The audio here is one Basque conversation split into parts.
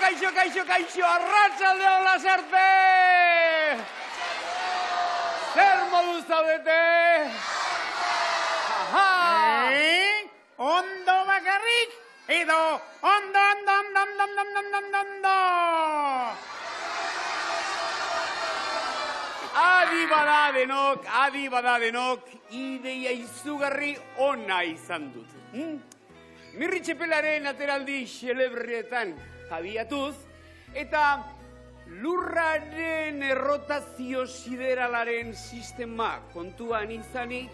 kaixo, arratsaldeon Lasarte! Zer modu zaudete? Aha! Ondo bakarrik, edo ondo! Adi bada denok, ideia izugarri ona izan dut. Mirri Txepelaren ateraldi xelebrietan abiatuz, eta lurraren errotazio sideralaren sistema kontuan izanik,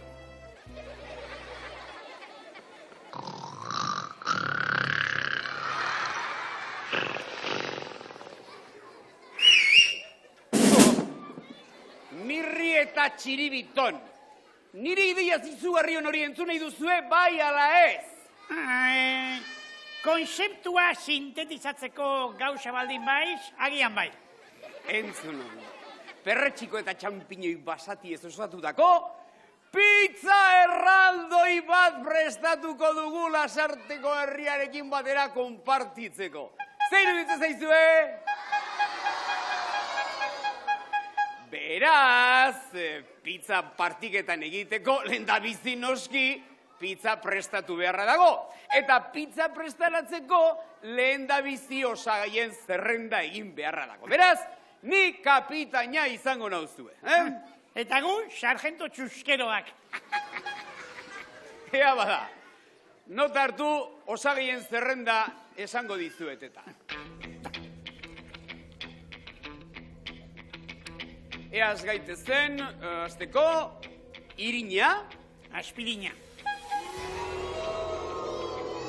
Mirri eta Txiribiton, nire ideia izugarri hori entzun nahi duzue, bai ala ez? Konzeptua sintetizatzeko gauza baldin baiz, agian bai. Entzun hori. Perretxiko eta txampiñoi basati ez osatutako, pizza erraldoi bat prestatuko dugu Lasarteko herriarekin batera konpartitzeko. Zein iruditzen zaizue? Beraz, pizza partiketan egiteko, lehendabizi noski, pizza prestatu beharra dago. Eta pizza prestaratzeko lehendabizi osagaien zerrenda egin beharra dago. Beraz, ni kapitaina izango nauzue. Eta gu, sargento txuskeroak. Ea bada, nota hartu osagaien zerrenda esango dizuet eta. Eaz gaitezen, azteko, irina, aspirina,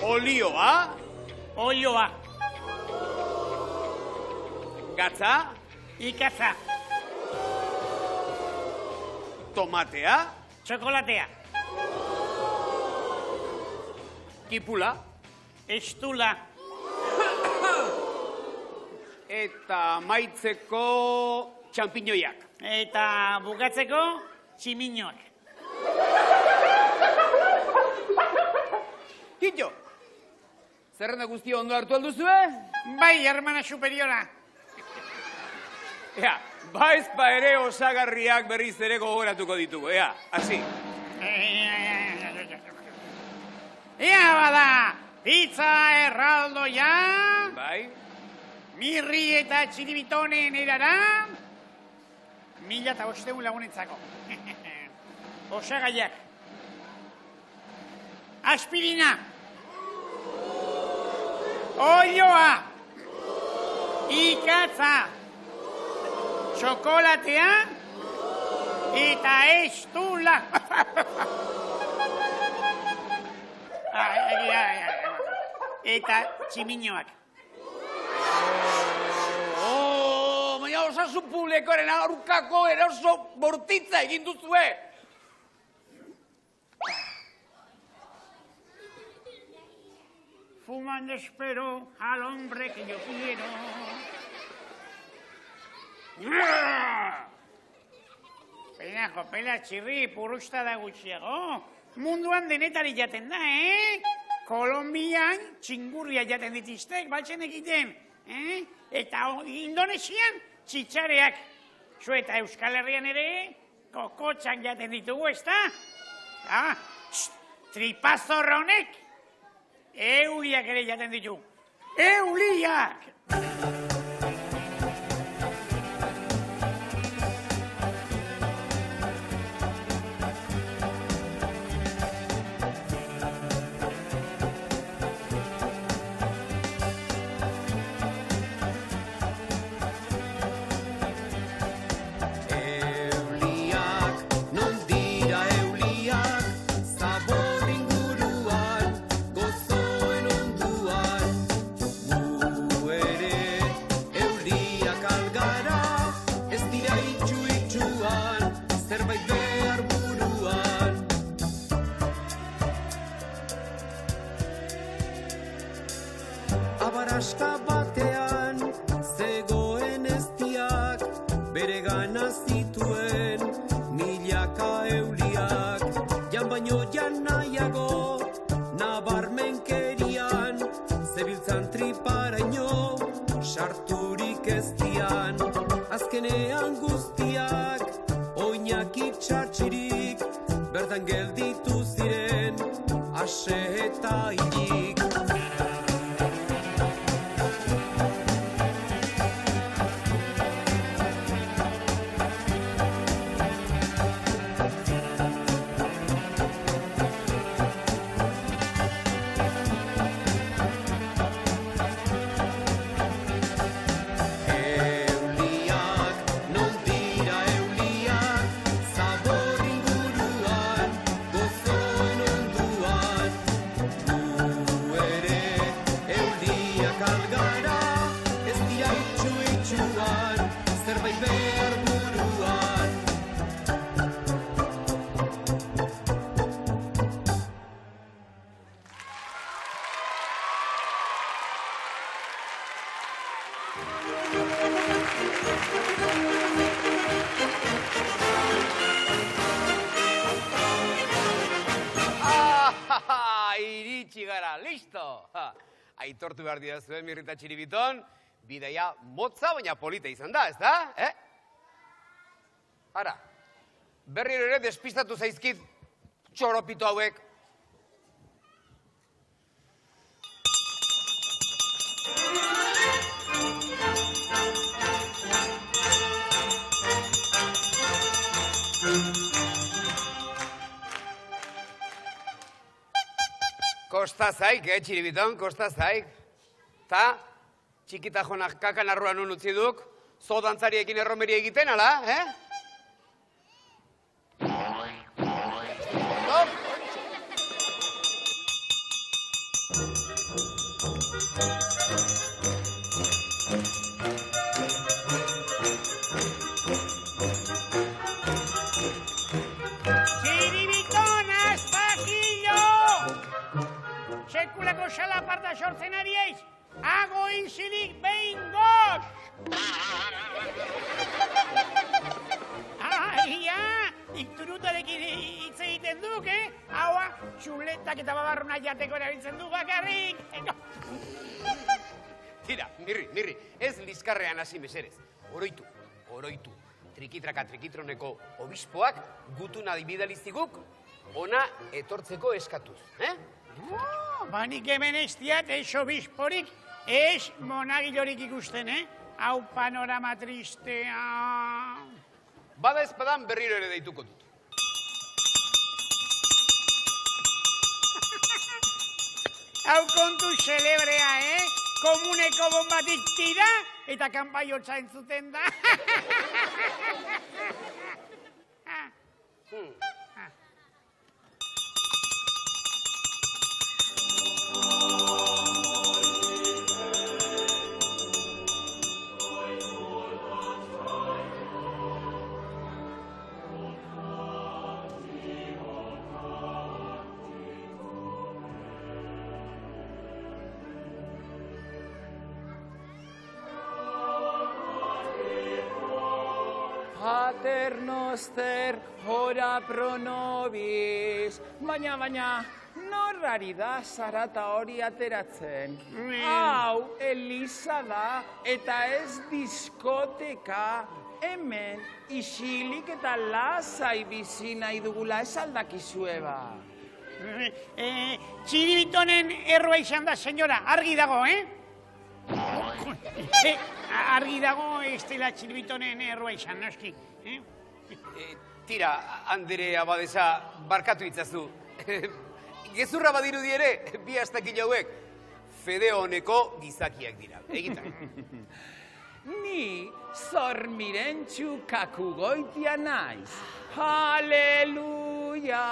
olioa, gatza, ikaza, tomatea, txokolatea, kipula, estula, eta maitzeko txampiñoiak. eta bukatzeko tximinoak. Kitxo, zerrenda guztia ondo hartu alduzue? Bai, hermana superiora. Ea, baizpa ere osagarriak berriz ere gogoratuko ditugu, ea, hasi. Ea bada, pizza erraldoia, Bai, Mirri eta Txiribitonen erara, 1500 lagunentzako. Osagaiak. Aspirina. Olioa. Ikatza. Txokolatea. Eta estula. Eta tximinoak. baina osasun publikoaren aurkako eroso bortitza egin duzue. Fumando espero al hombre que yo quiero. Pela txirri, purusta da gutxiago. Munduan denetari jaten da, Kolombian txingurria jaten ditiztek, baltzen egiten. Eta Indonesian txitxareak. Zu eta Euskal Herrian ere, kokotxak jaten ditugu, ez da? Tripazorra honek, euliak ere jaten ditu. Euliak! Abaraska batean zegoen eztiak, bere gana zituen milaka euliak. Jan baino jan nahiago, nabarmenkerian, zebiltzan triparaino, sarturik ez dian, azkenean guztiak, oinak itxartxirik, bertan gelditu ziren, ase eta hilik. Iritsi gara, listo! Aitortu behar dira zuen Mirrita Txiribiton, bidaia motza baina polita izan da, ez da? Ara, berriro ere despistatu zaizkit txoropito hauek. Kosta zaik, Txiribiton, kosta zaik. Ta, txikita jonak kakan arruan utzi duk, zo dantzariekin erromeria egiten, ala, Sekulako salaparta sortzen arieiz, hago inzirik behin goz! Aia, ikturutarekin hitz egiten duk, Haua, txuletak eta babarruna jateko erabiltzen du bakarrik! Tira, Mirri, ez lizkarrean hasi meserez. Oroitu. Trikitraka trikitroneko obispoak gutun adibidaliziguk ona etortzeko eskatuz, Banik hemen ez diat, ez obisporik, ez monagilorik ikusten, Hau panorama tristea. Bada ezpadan berriro ere deituko dut. Hau kontu celebrea, Komuneko bombatik tira eta kanpaiotza entzuten da. Pater noster, ora pro nobis. Baina, norrari da zarata hori ateratzen. Hau, Eliza da, eta ez diskoteka. Hemen, isilik eta lasai bizi nahi dugula ez aldakizue ba. Txiribitonen erroa izan da, senyora, argi dago, Argi dago ez dela Txiribitonen erroa izan, noski. Tira, Andere Abadesa, barkatu itzazu. Gezurra badirudi ere, bi astakil hauek, fede honeko gizakiak dira. Egitan. Ni zormirentxu kakugoitia naiz. Aleluia!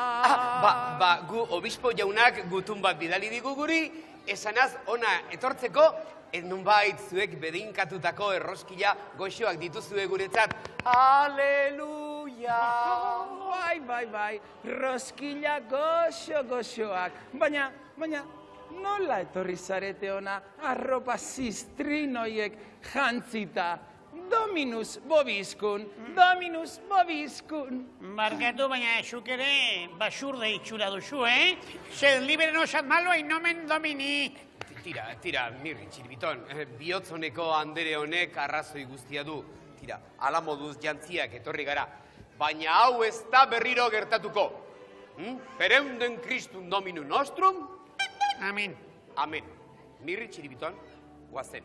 Gu obispo jaunak gutun bat bidali digu guri, esanaz ona etortzeko, nunbait zuek bedeinkatutako erroskila goxoak dituzue guretzat. Aleluia! Bai, roskila goxoak. Baina, nola etorri zarete ona arropa ziztrinoiek jantzita? Dominus bobiskun. Barkatu, baina zuk ere basurde itxura duzu, Sed libre nos ad malo y nomen domini. Tira, Mirri, Txiribiton, bihotzoneko andere honek arrazoi guztia du. Tira, ala moduz jantziak etorri gara. Baina hau ez da berriro gertatuko. Pereunden Christum Dominum Nostrum? Amen. Amen. Mirri, Txiribiton, guazen.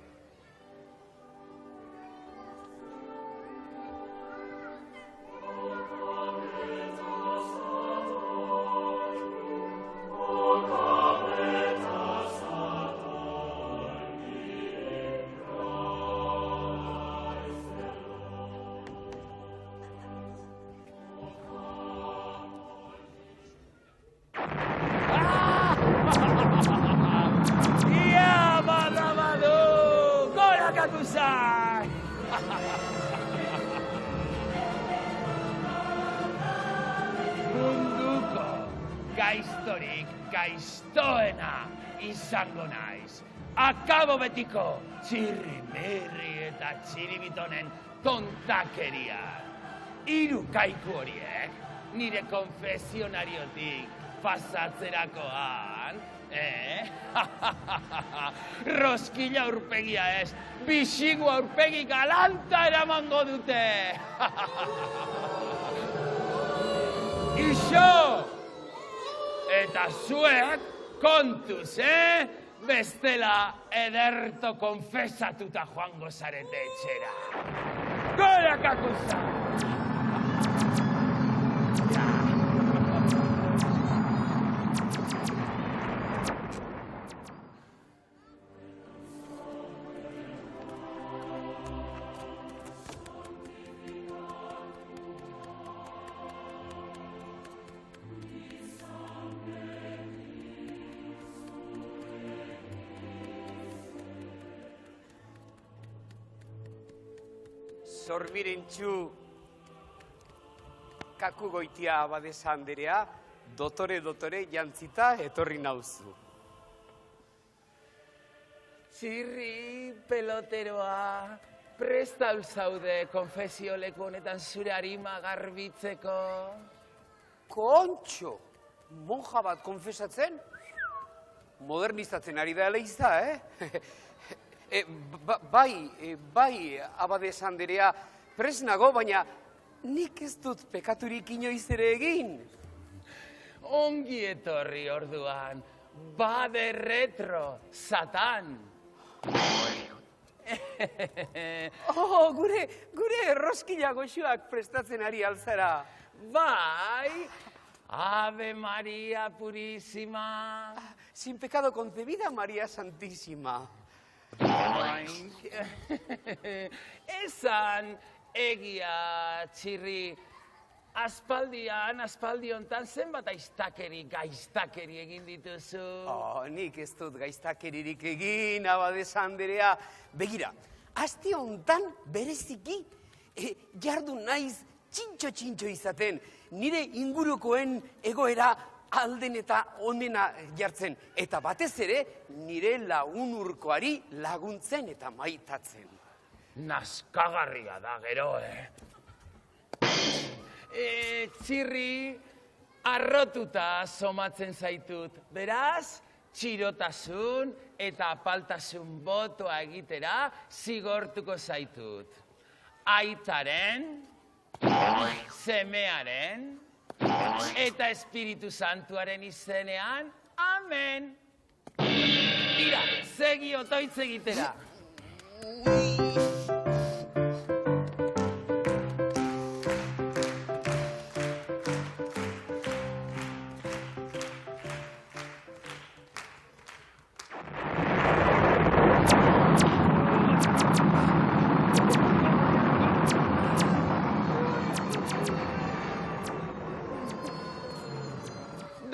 Ia barrabadu, gorakatu zai! Munduko gaiztorik gaiztoena izango naiz. Akabo betiko txirri-mirri eta txiribitonen tontakeria. Hiru kaiku horiek nire konfesionariotik pasatzerakoan, Roskila aurpegia ez, bixigu aurpegi galanta eramango dute. Ixo! Eta zuek kontuz, bestela ederto konfesatuta joango zarete etxera. Gorakakuza! Zorbirentxu kaku goitia abadesa anderea, dotore jantzita etorri nauzu. Txirri, peloteroa, presta zaude konfesio leku honetan zure arima garbitzeko. Kontxo, monja bat konfesatzen? Modernizatzen ari da eleiza, Bai, abadesa anderea, presnago, baina nik ez dut pekaturik inoiz ere egin. Ongi etorri orduan, bade retro, satan. Gure Roskila goxoak prestatzen ari alzara. Bai, Ave Maria Purísima. Sin pecado concebida, María Santísima. Esan egia, Txirri, aspaldi hontan zenbat gaiztakeri egin dituzu. Nik ez dut gaiztakeririk egin, abadesa anderea. Begira, aste hontan bereziki jardun naiz txintxo izaten, nire ingurukoen egoera alden eta onena jartzen, eta batez ere nire lagunurkoari laguntzen eta maitatzen. Naskagarria da gero, Txirri, arrotuta somatzen zaitut, beraz, txirotasun eta apaltasun botoa egitera zigortuko zaitut. Aitaren, semearen, eta Espiritu Santuaren izenean, amen. Tira, segi otoitz egitera.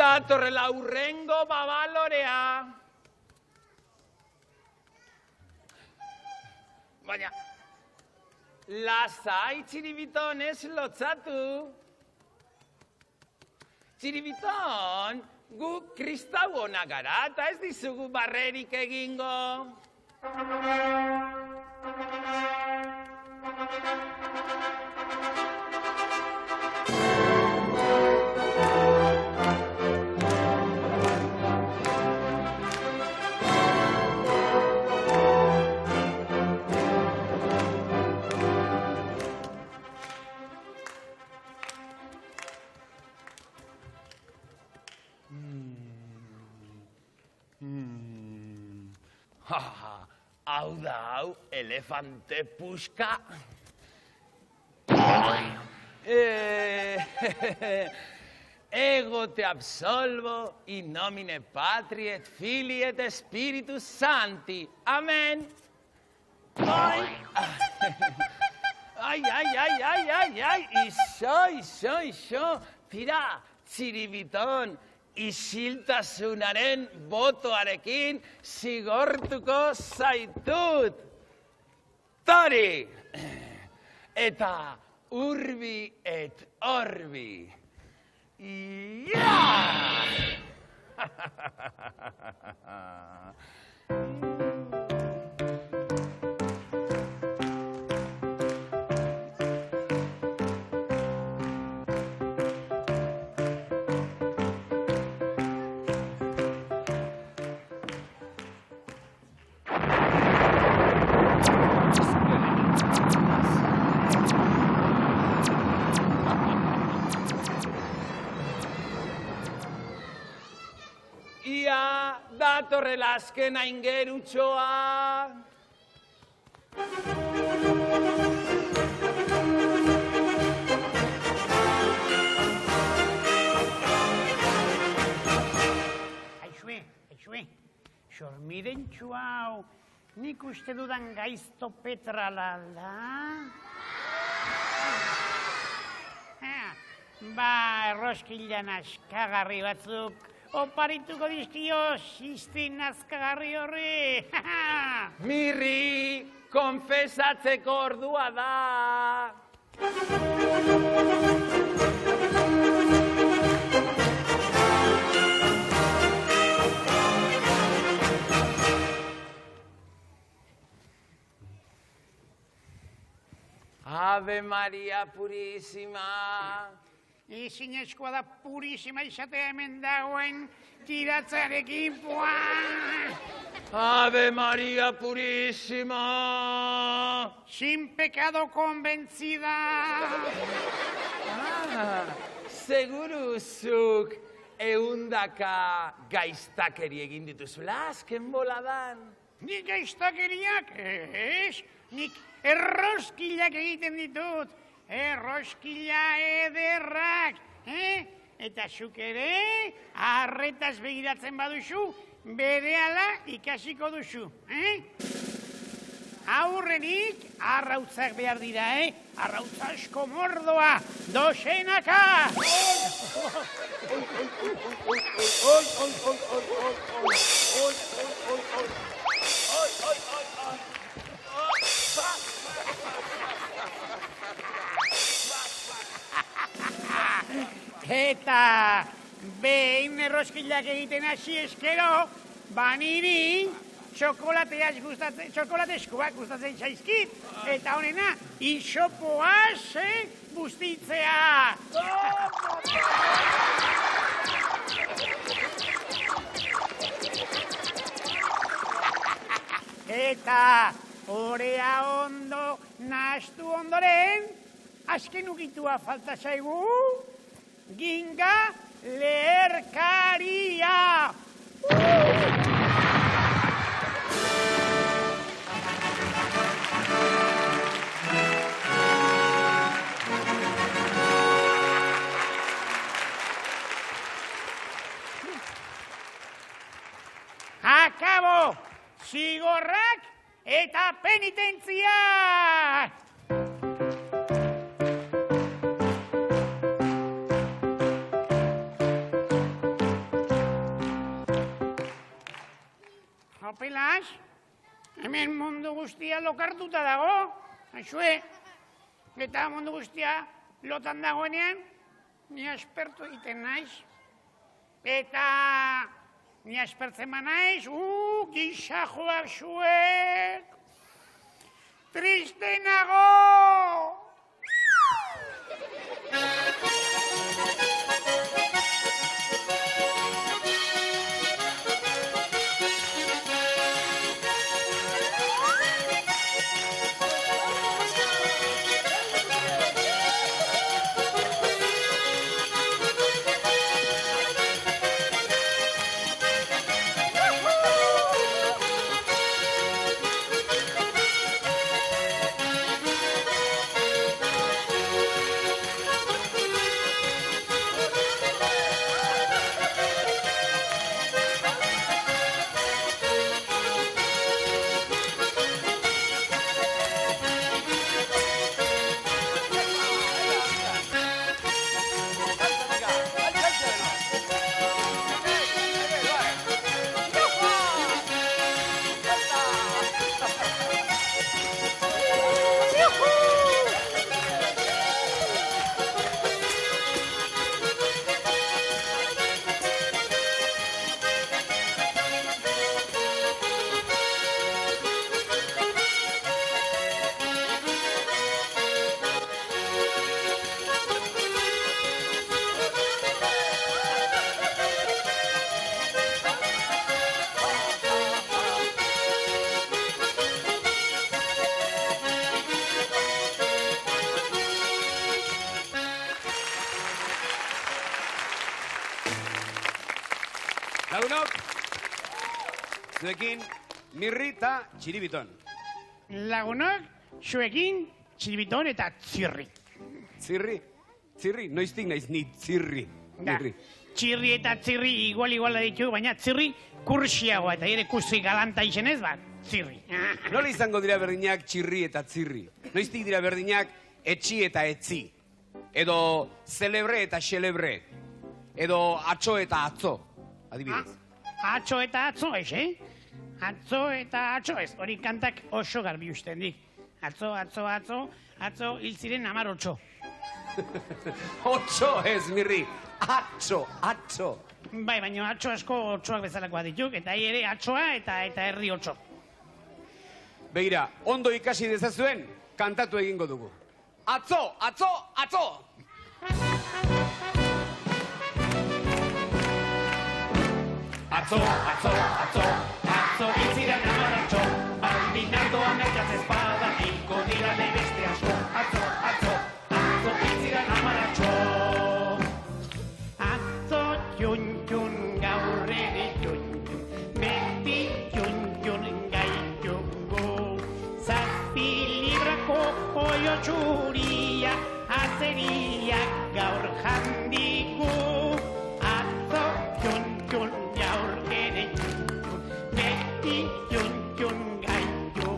Datorrela hurrengo babalorea. Baina, lasai Txiribiton ez lotzatu. Txiribiton, gu kristau ona gara, eta ez dizugu barrerik egingo. Hau da, hau, elefante puska. Ego te absolvo in nomine Patri et Filii et Spiritus Sancti. Amen. Ai, iso, tira, txiribiton, isiltasunaren botoarekin zigortuko zaitut. Tori! Eta urbi et orbi. Ja! Ia datorrela azken aingerutxoa. Aizue, sormirentxu hau, nik uste dudan gaizto petrala da? Ba, erroskilan askagarri batzuk, oparituko dizkio sistin azkagarri horri. Mirri, konfesatzeko ordua da. Ave Maria Purísima. Ezinezkoa da purísima izatea hemen dagoen tiratzarekin, Ave Maria Purísima. Sin pecado convencida. Seguruzuk eundaka gaiztakeri egin dituzula azken boladan. Nik gaiztakeriak? Ez, nik erroskilak egiten ditut. Erroskila ederrak, Eta zuk ere, arretaz begiratzen baduzu, berehala ikasiko duzu, Aurrenik, arrautzak behar dira, Arrautza asko mordoa, dozenaka! Eta behin erroskilak egiten hasi eskero, baniri txokolatezkoak gustatzen zaizkit, eta honena, isopoaz bustitzea. Eta orea ondo nahastu ondoren, azken ukitua falta zaigu, ginga leherkaria. Akabo, zigorrak eta penitentzia! Pelaz, hemen mundu guztia lokartuta dago, aizue, eta mundu guztia lotan dagoenean, ni aspertu egiten naiz. Eta ni aspertzen ba naiz, gizajoak zuek, triste nago! Lagunok, zuekin Mirri eta Txiribiton. Lagunok, zuekin, txiribiton eta Txirri. Txirri, noiztik naiz ni Txirri. Mirri. Txirri eta Txirri igual ditu, baina Txirri kursiagoa eta ere kursi galanta izenez, Txirri. Nola izango dira berdinak Txirri eta Txirri? Noiztik dira berdinak etxi eta etzi? Edo celebre eta xelebre? Edo atxo eta atzo? Adibidez. Atxo eta atzo ez, Atzo eta atxo ez, hori kantak oso garbi usten dik. Atzo hil ziren 18. 8 ez, Mirri. Atxo. Bai, baina atxo asko otxoak bezalakoa dituk, eta ere atxoa eta herri otxo. Begira, ondo ikasi dezazuen, kantatu egingo dugu. Atzo! Atzo hil ziren 18, baldin ardoa merkatz espada, hilko dira beste asko. Atzo hil ziren 18. Atzo txun, gaur ere txun, beti txun gaitugu. Zazpi librako oio txuria, azeriak gaur jandigu. Atzo txun, gaur ere txun, beti txun gaitugu.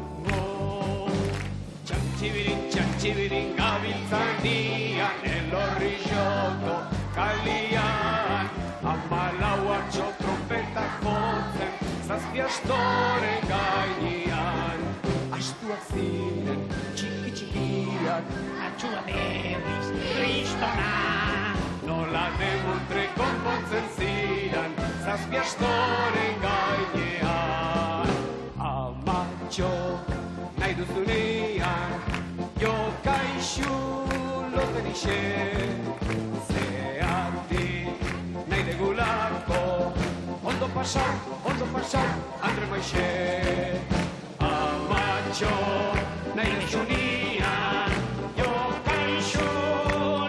Txantxibirin gabiltzan dian, elorri joko kalian. Amalau atxo trompetak jotzen, zazpi astore gainean. Astuak ziren, txikiak, Atxua berriz, kristona. nola demontre konpontzen ziren, zazpi astore gainean. Amatxo, nahi duzunean, jokaixu loten ise. Zeatik, nahi degulako, ondo pasau, Andre Maixe. Amatxo, nahi duzunean, jokaixu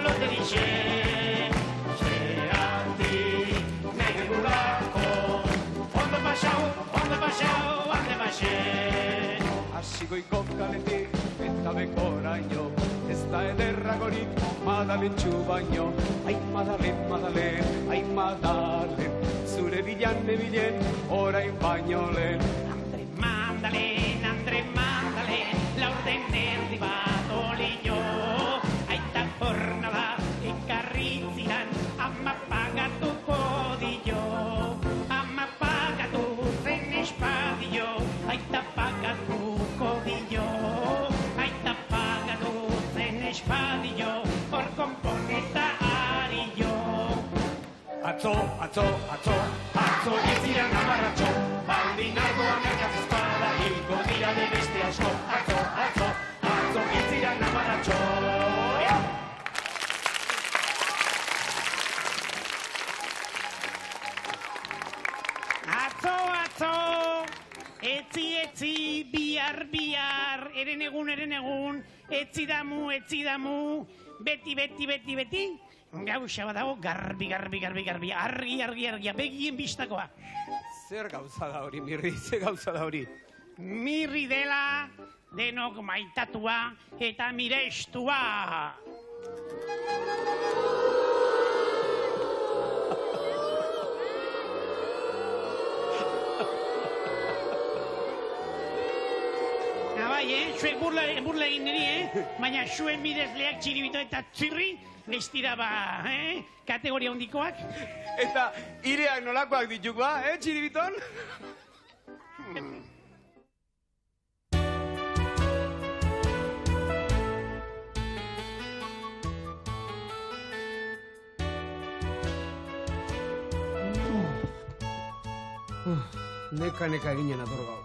loten ise. Zeatik, nahi degulako, ondo pasau, Andre Maixe. Asigoiko kaletik eta bekoraino, ez da ederragorik Madalentxu baino. Ai Madalen, zure bilan nebilen, orain baino lehen. Andre Madalen, laurden erdi bat olio. Aita jornada ekarri zidan, ama pagatuko dio. Ama pagatu zen espadio, aita pagatuko dio. Aita pagatu zen espadio, hor konponeta ario. Atzo, hil ziren 18, baldin ardoa merkatz espada, hilko dira beste asko. Atzo hil ziren 18. Atzo, etzi, bihar, eren egun, etzi damu, beti, gauza bat dago, garbi, argi, begien bistakoa. zer gauza da hori, Mirri, zer gauza da hori? Mirri dela, denok maitatua eta mirestua. Bai, zuek burla egin niri, baina zuen bidezleak Txiribito eta Txirri, nestira kategoria hondikoak. Eta ireak nolakoak dituk Txiribiton? Neka eginen ator gau.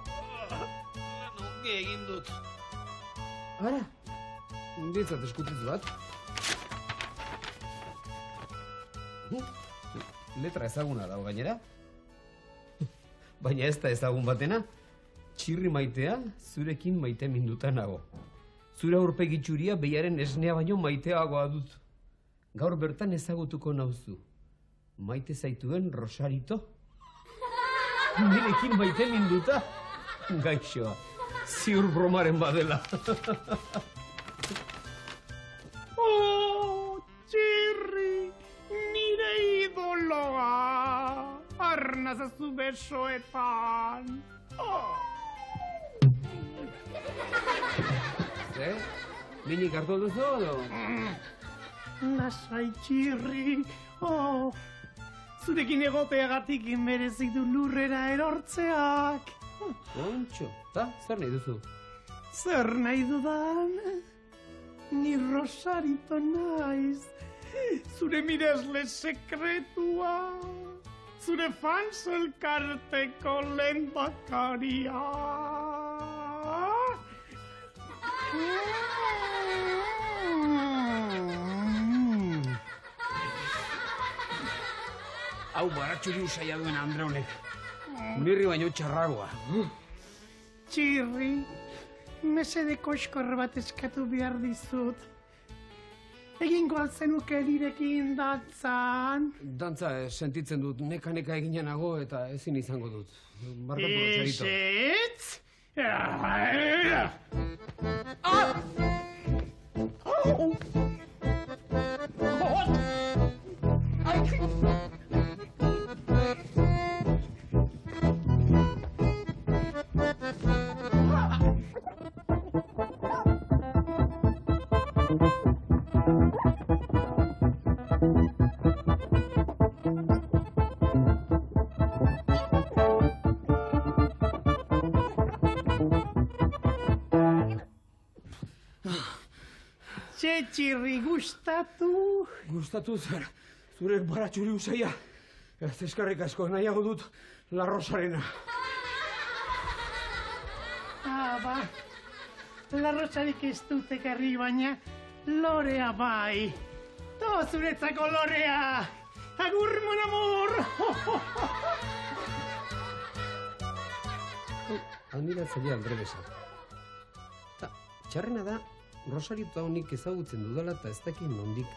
Nuke egin dut. Ara, ditzat eskutitz bat. Letra ezaguna dago gainera. Baina ez da ezagun batena. Txirri maitea, zurekin maite minduta nago. Zure aurpegi txuria behiaren esnea baino maiteagoa dut. Gaur bertan ezagutuko nauzu. Maite zaituen Rosarito. Nirekin maite minduta? Gaixoa, ziur bromaren badela. Oh, Txirri, nire idoloa, arnazazu besoetan. Ze? Minik hartu duzu, edo? Lasai, Txirri, zurekin egoteagatik merezitu lurrera erortzeak. Ontxo, eta zer nahi duzu? Zer nahi dudan? Ni Rosarito naiz, zure miresle sekretua, zure fans elkarteko lehendakaria. Hau baratxuri usaila duen Andre honek. Nirri baino txarragoa. Txirri, mesede koskor bat eskatu behar dizut. Egingo alzenuke nirekin dantzan. Dantza sentitzen dut, neka eginenago eta ezin izango dut. Barkatu Rosarito. Ezetz? Txirri, gustatu? Gustatu zer, zure baratxuri usaila. Ez eskerrik asko, nahiago dut La Rosarena. Ba, La Rosarik ez dut ekarri baina lorea bai. To zuretzako lorea! Agur, mon amor! Admiratzaile Andrebesa. Txarrena da, Rosarito honik ezagutzen dudala eta ez dakit nondik.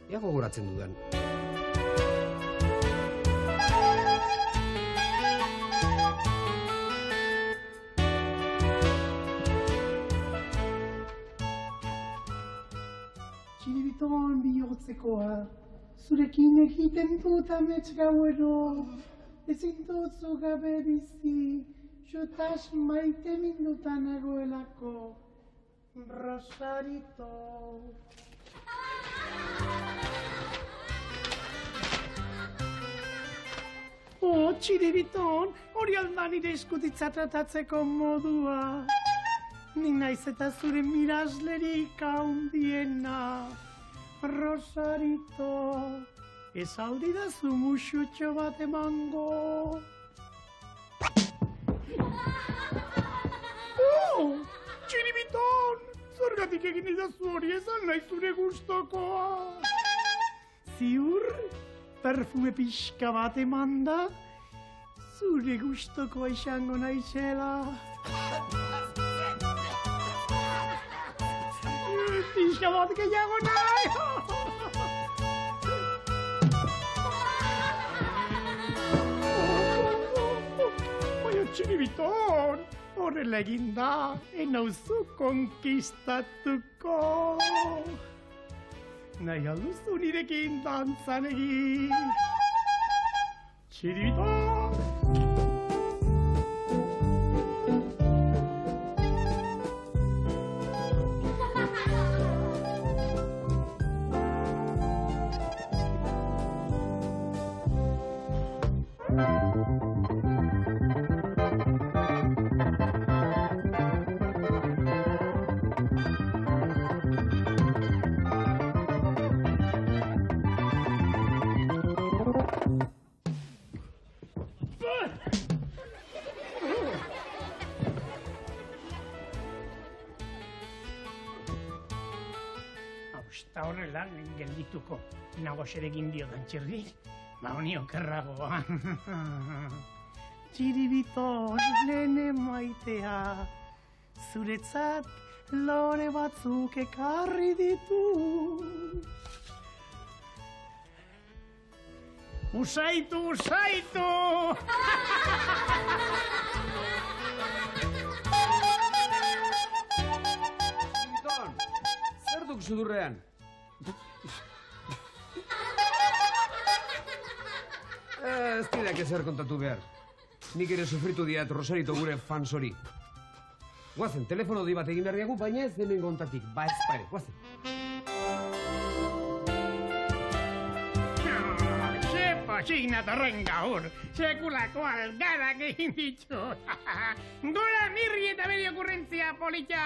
Ea gogoratzen dudan. Txiribiton bihotzekoa, zurekin egiten dut amets gauero. Ezin duzu gabe bizi, jotaz maite minutan nagoelako. Rosarito. Txiribiton, hori alda nire eskutitza tratatzeko modua. Ni naiz eta zure miraslerik handiena. Rosarito, ez aldi da zu musutxo bat emango. Txiribiton, zergatik egin idazu hori esan nahi zure gustokoa. Ziur, perfume pixka bat emanda, zure gustokoa izango naizela. Pixka bat gehiago nahi! Baina Txiribiton, horrela egin da, enauzu konkistatuko. Nahi alduzu nirekin dantzan egin. Txiribiton! Eta horrela geldituko nagoserekin diotan Txirri, ba honi okerragoa. Txiribiton, lehene maitea, zuretzat lore batzuk ekarri ditu. Usaitu, usaitu! Giton, zer duk sudurrean? Ez didak ezer kontatu behar. Nik ere sufritu diat Rosarito gure fans hori. Guazen, telefono di bat egin behar diagu, baina ez hemen kontatik. Ba ez pare, guazen. Posina torren gaur, sekulako algarak egin ditu. Gora mirri eta bere okurrentzia polita!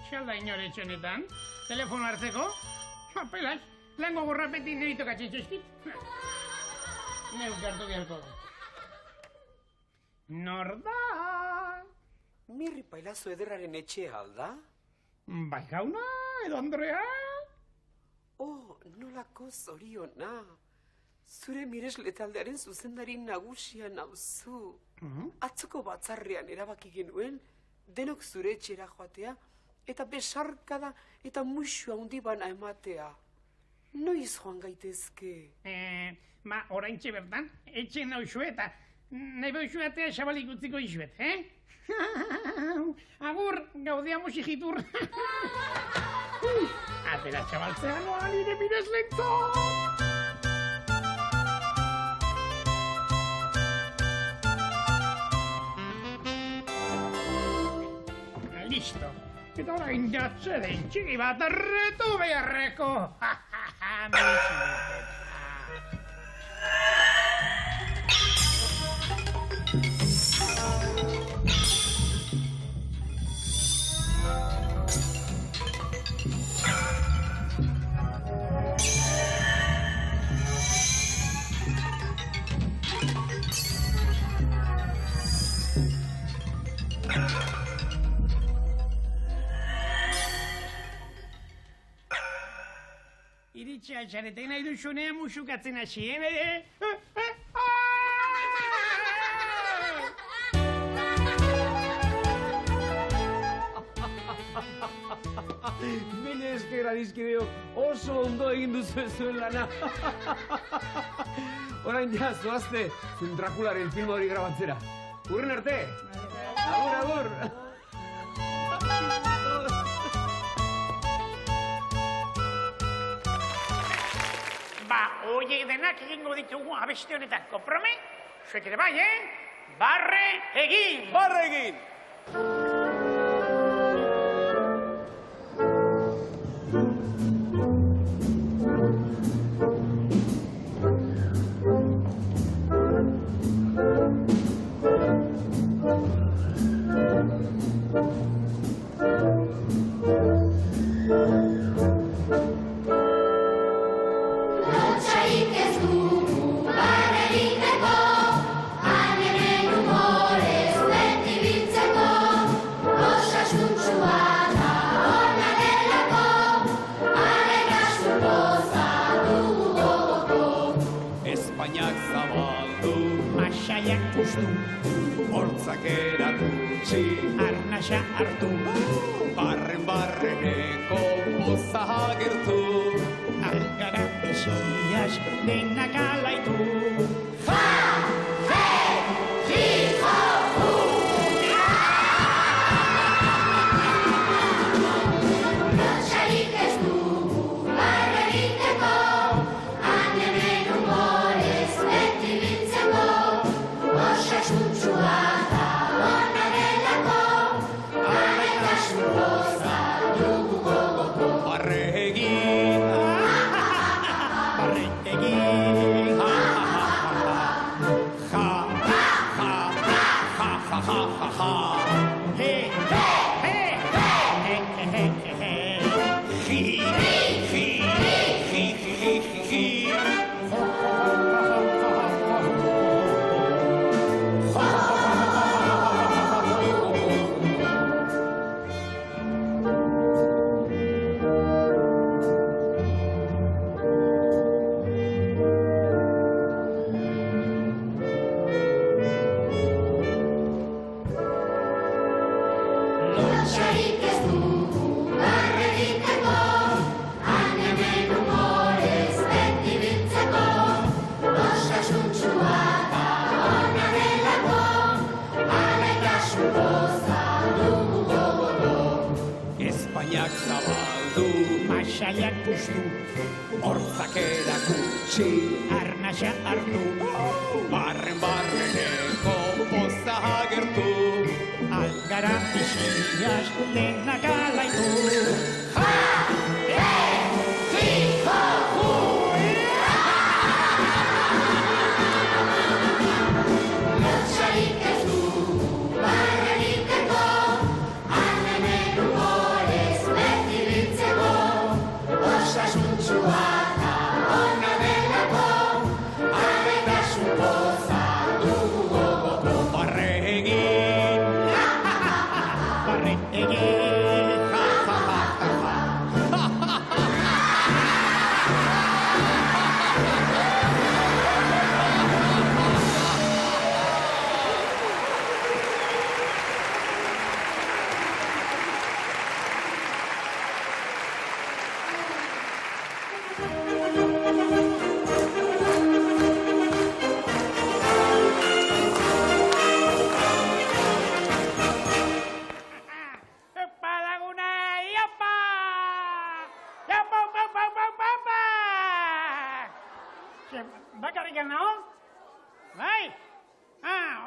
Xalda inore txonetan, telefono hartzeko? Pelas, lan gogorrapetin nerito katxintxoskit. Neuk hartu bialko. Norda! Mirri Pailazo ederraren etxea alda? Bai jauna, edo Andrea? Oh, nolako zoriona. Zure miresle taldearen zuzendari nagusia nauzu. Atzoko batzarrean erabaki genuen, denok zure etxera joatea, eta besarkada eta muixu handi bana ematea. Noiz joan gaitezke? Oraintxe bertan, etxe nauzu eta nahi behu atea xabalik utziko izuet, Agur, gaudea musikitur. Atera txabaltzea noa nire mireslento! Listo. Eta orain jatzeden txiki bat erretu beharreko. Iritsi altxarete nahi duzunean musukatzen hasien, Mila esker adizkideo, oso ondo egin duzu zuen lana. Orain ja, zoazte, zuen Drakularen film hori grabatzera. Urren arte! Agur, agur! Oie denak egingo ditugu abeste honetan, konprome? Zuek ere bai, Barre egin! Barre egin! Espainak zabaldu, Masaiak puztu, hortzak erakutsi, arnasa hartu, barreneko poza agertu. algara esiaz denak alaitu. Barre egin, Lotsarik ez dugu barregiteko, han hemen humorez beti biltzeko, osasuntsua da ona delako, alaikasun poza dugu gogogo. Espainak zabaldu, masaiak puztu, hortzak erakutsi, arnasa hartu, barreneko poza agertu, algara pisiaz lehenak alaitu. Lotsarik ez dugu barregiteko, han hemen humorez beti biltzeko, osasuntsua da ona delako, alaitasun poza dugu gogogo. Barre egin, barre egin, ja, ja, ja, ja, ja. Opa laguna, iopa! Iopa, opa, opa, opa, opa, opa! Bakarrik nago? Bai?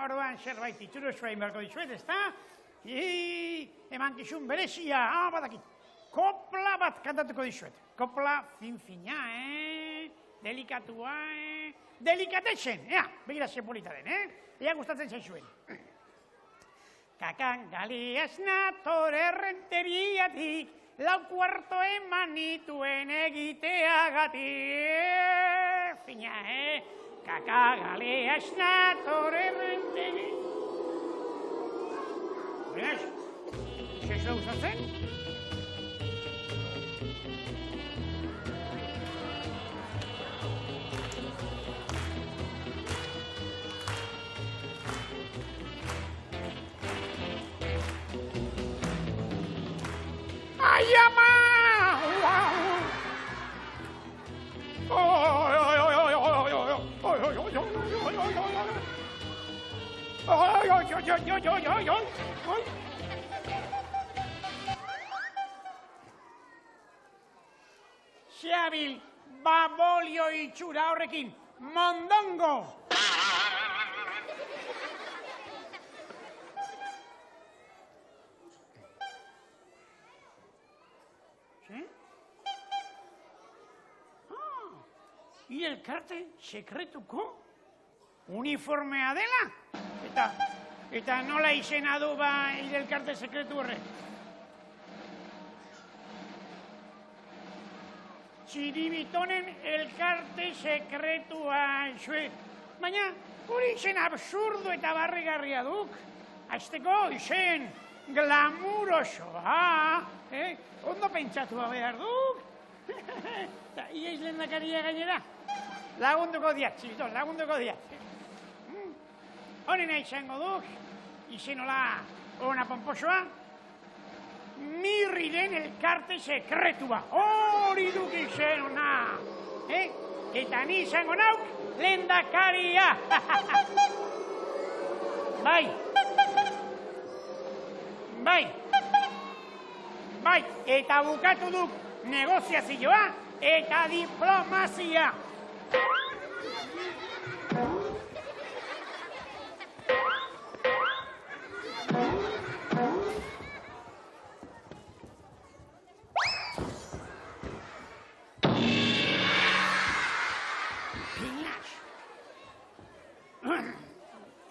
Orduan zerbait itxuruzua inberko dizuet, ezta? Emankizun berezia, badakit. Kopla bat kantatuko dizuet. Kopla fin-fina, delikatua, delikatesen, begira ze polita den, ea gustatzen zaizuen. Kakan galiaz nator errenteriatik, lau kuarto eman nituen egiteagatik. Fina, Kakan galiaz nator errenteriatik. Beraz, ez da gustatzen? Ai, ama! Xabil, babolio itxura horrekin, mondongo! Hire elkarte sekretuko uniformea dela? Eta nola izena du hire elkarte sekretu horrek? Txiribitonen elkarte sekretua zue. Baina hori izen absurdo eta barregarria duk. Azteko izen glamurosoa. Ondo pentsatua behar duk. Eta iaiz lehendakaria gainera. Lagunduko diat, txibiton, lagunduko diat. Horena izango duk, izenola ona pomposoa, Mirriren elkarte sekretua. Hori duk izenona. Eta ni izango nauk lehendakaria. Bai. Eta bukatu duk negoziazioa eta diplomazia.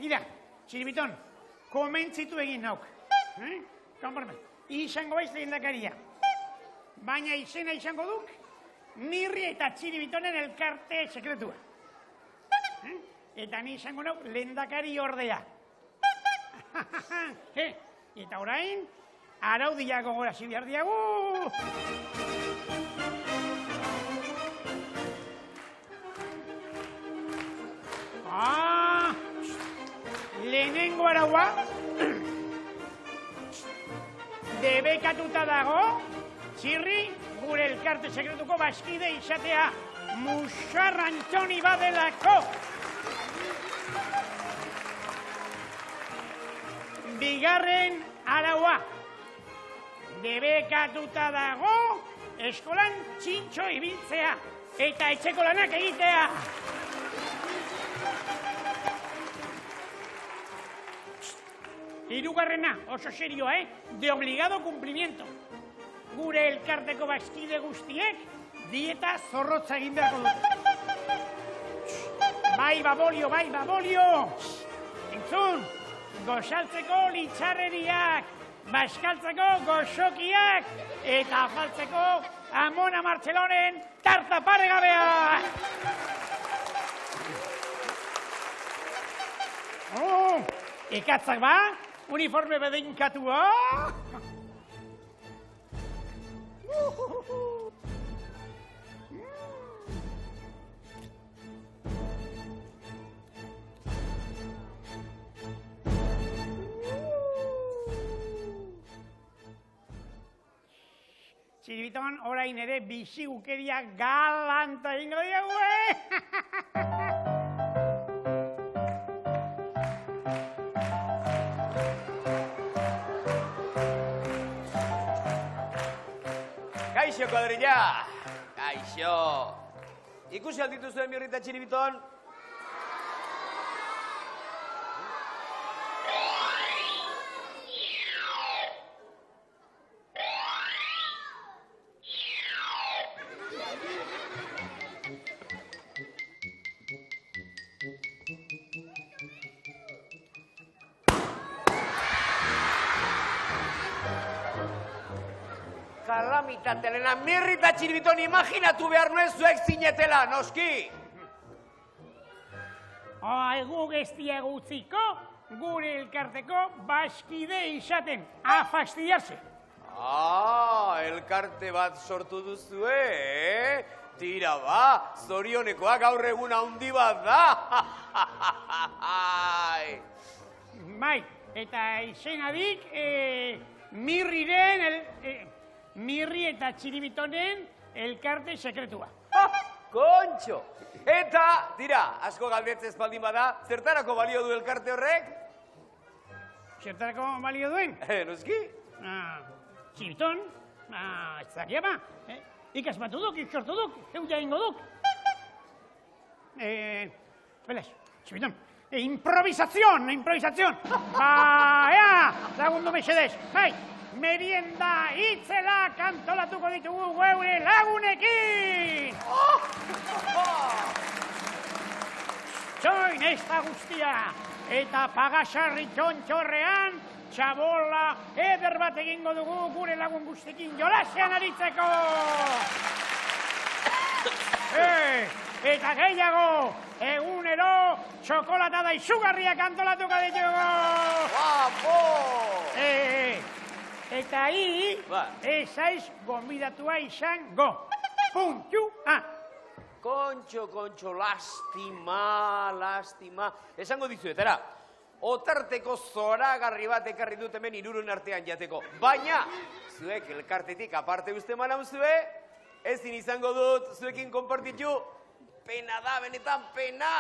Ida, txiribiton, komentzitu egin nauk. Konforme, izango baiz lehendakaria. Baina izena izango duk, Mirri eta txiribitonen elkarte sekretua. Eta ni izango nauk lehendakari ordea. Eta orain, araudia gogorazi behar diagu. Lehenengo araua, debekatuta dago, Txirri, gure elkarte sekretuko bazkide izatea Musar Antoni badelako. Bigarren araua, debekatuta dago eskolan txintxo ibiltzea eta etxeko lanak egitea. Hirugarrena, oso serioa, de obligado cumplimiento. Gure elkarteko bazkide guztiek dieta zorrotza egin beharko dute. Bai babolio! Entzun, gosaltzeko litxarreriak, baskaltzeko goxokiak eta afaltzeko Amona Martxelonen tarta paregabea! Ekatzak ba, uniforme bedeinkatua. Txiribiton, orain ere bizigukeria galanta ingo diagu, Kaixo, kuadrilla! Kaixo! Ikusi alditu zuen Mirrita Txiribiton? Kalamitatelena, Mirrita Txiribiton imaginatu behar nuen zuek zinetela, noski! Egu gestia gutziko, gure elkarteko bazkide izaten, a fastidiarse. Elkarte bat sortu duzue, Tira ba, zorionekoa gaur egun handi bat da! Bai, eta izenadik, Mirri eta Txiribitonen elkarte sekretua. Kontxo! Eta, tira, asko galdetzez baldin bada, zertarako balio du elkarte horrek? Zertarako balio duen? Noski? Txiribiton, ez dakia ba, ikasmatu duk, iksortu duk, eudia ingo duk. Belez, Txiribiton, improvisazion! Lagundu mesedez, bai! Merienda itzela kantolatuko ditugu geure lagunekin! Txoin ez da guztia, eta pagasarri txontxorrean, txabola eder bat egingo dugu gure lagun guztikin jolasean aritzeko! Eta gehiago, egunero txokolatada izugarriak antolatuko ditugu! Guapo! Eta ezaiz gonbidatua izango. Puntua! Kontxo, lastima. Esango dizuetara, otarteko zoragarri bat ekarri dut hemen hirurun artean jateko. Baina, zuek elkartetik aparte uste manauzue, ezin izango dut zuekin konpartitu, pena da, benetan pena!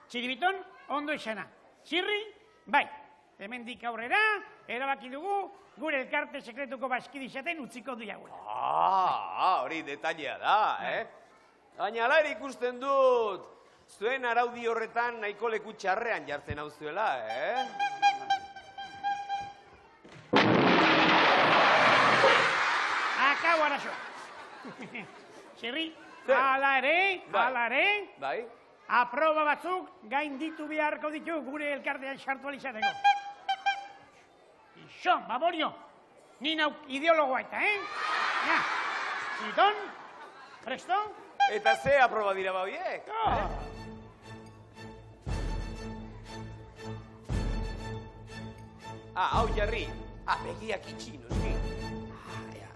Txiribiton, ondo izana. Txirri, bai, hemendik aurrera, erabaki dugu, gure elkarte sekretuko bazkide izaten utziko diagun. Hori detailea da, Baina ala ere ikusten dut, zuen araudi horretan nahiko leku txarrean jartzen hau zuela, Akau arazoa. Txirri, ala ere, Bai? aproba batzuk gainditu beharko ditu gure elkartean sartu alizateko. Ixo, baborio, ni nauk ideologoa eta, Txiribiton, presto? Eta ze aproba dira ba horiek? Hau jarri. Begiak itxi, noski.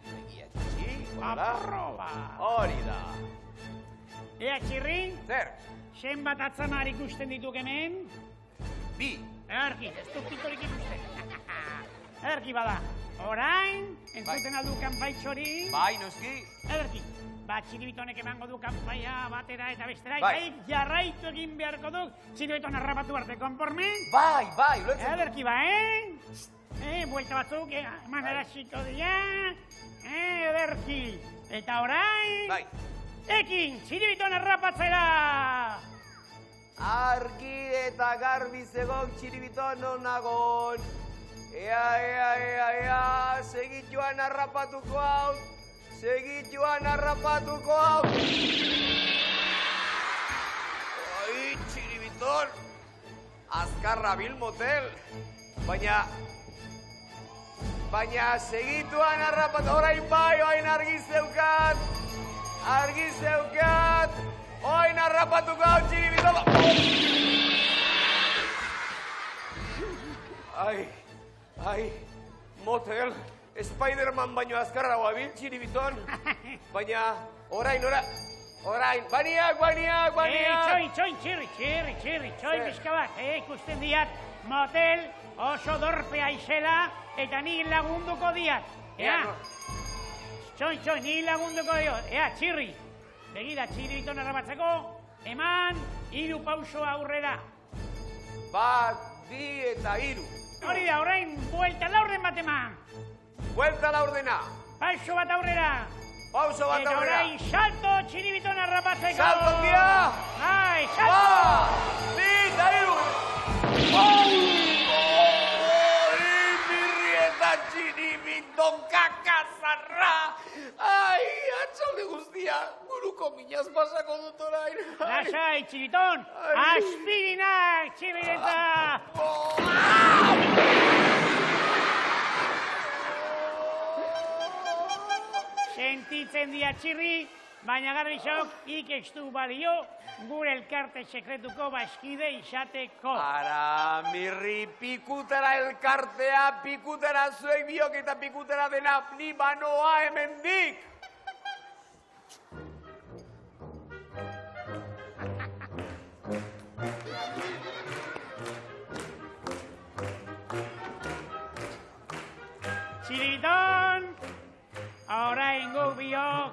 Begiak itxi, aproba. Hori da. Ea, Txirri, Zer? zenbat atzamar ikusten dituk hemen? 2. Erki, ez du pitorik ikusten. Erki bada, orain, entzuten aldu kanpaitxori? Bai, noski. Ederki, txiribitonek emango du kanpaia batera eta bestera, Bai. eta jarraitu egin beharko du txiribiton harrapatu arte, konforme? Bai, ulertzen. Ederki buelta batzuk, manera xiko dira, ederki. Eta orain, Bai. ekin, txiribiton harrapatzera! Argi eta garbi zegon txiribiton onagon. Ea, segit joan harrapatuko hau. Ai, txiribiton. Azkarra bil motel. Baina segituan harrapatu. Orain bai, orain argi zeukat. Orain harrapatuko hau txiribiton. Ai, motel, Spiderman baino azkarra guabil, txiribiton. Baina, orain, baniak. Txoi, txirri, pixka bat, ikusten diat, motel oso dorpea izela, eta ni lagunduko diat. Txoi, ni lagunduko diot. Txirri, begira, txiribiton harrapatzeko, eman, 3 pauso aurrera. 1, 2 eta 3. Hori da, orain, buelta laurden bat eman. Buelta laurdena. Pauso bat aurrera. Pauso bat Eta aurrera. orain, salto txiribiton harrapatzeko. Salto, tia. Bai, salto. 2 eta 3. Birri eta txiribiton kakazarra. Ai, atxalde guztia. Buruko minaz pasako dut orain. Lasai, txiribiton. Aspirinak, txirrireta. Sentitzen dia txirri, baina garbixok ikestu balio gure elkarte sekretuko baskide izateko. Ara, mirri, pikutera elkartea, pikutera zuek biok eta pikutera dena ni banoa hemendik. Txiribiton, orain gu biok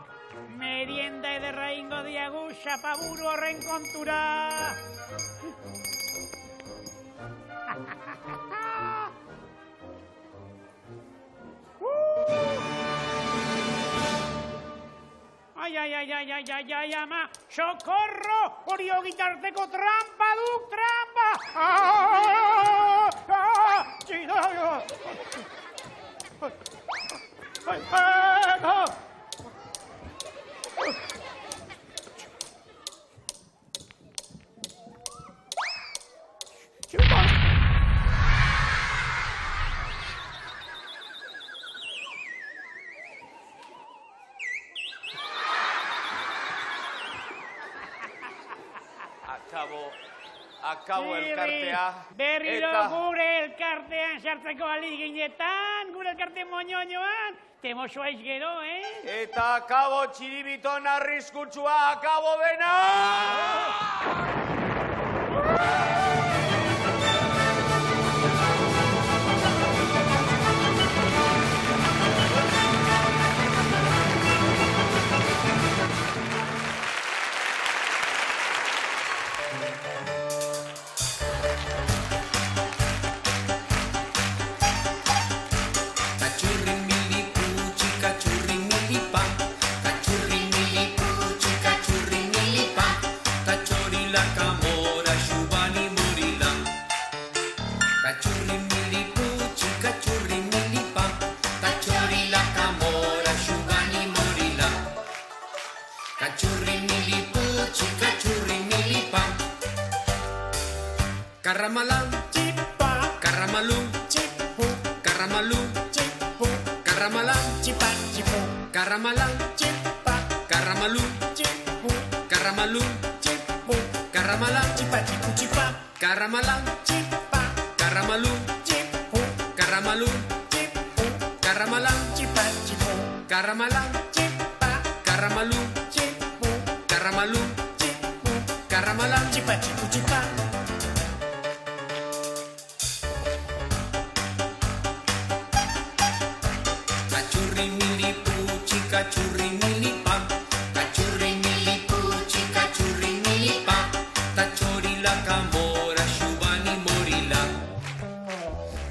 merienda ederra ingo diagu xapaburu horren kontura. Ai, ama, socorro! Hori ogitarteko trampa duk, trampa! Txidago! Akabo elkartea. Berriro gure elkartean sartzeko aliginetan, gure elkarte moñoñoan, temosoa gero, Eta akabo txiribiton arriskutsua, akabo dena! Carramalán, chipa, carramalú, chipu, carramalú, chipu, carramalán, chipa, chipu, carramalán, chipa, carramalú, chipu, carramalú, chipu, carramalán, chipa, chipu, chipa, carramalán, chipa, carramalú, chipu, carramalú, chipu, carramalán, chipa, chipu, carramalán, chipa, carramalú, chipu, carramalú, chipu, carramalán, chipa, chipu, chipa. Cachurrimilipu, chicachurrimilipa. Cachurrimilipu, chicachurrimilipa. Tachorila camora, shubani morila.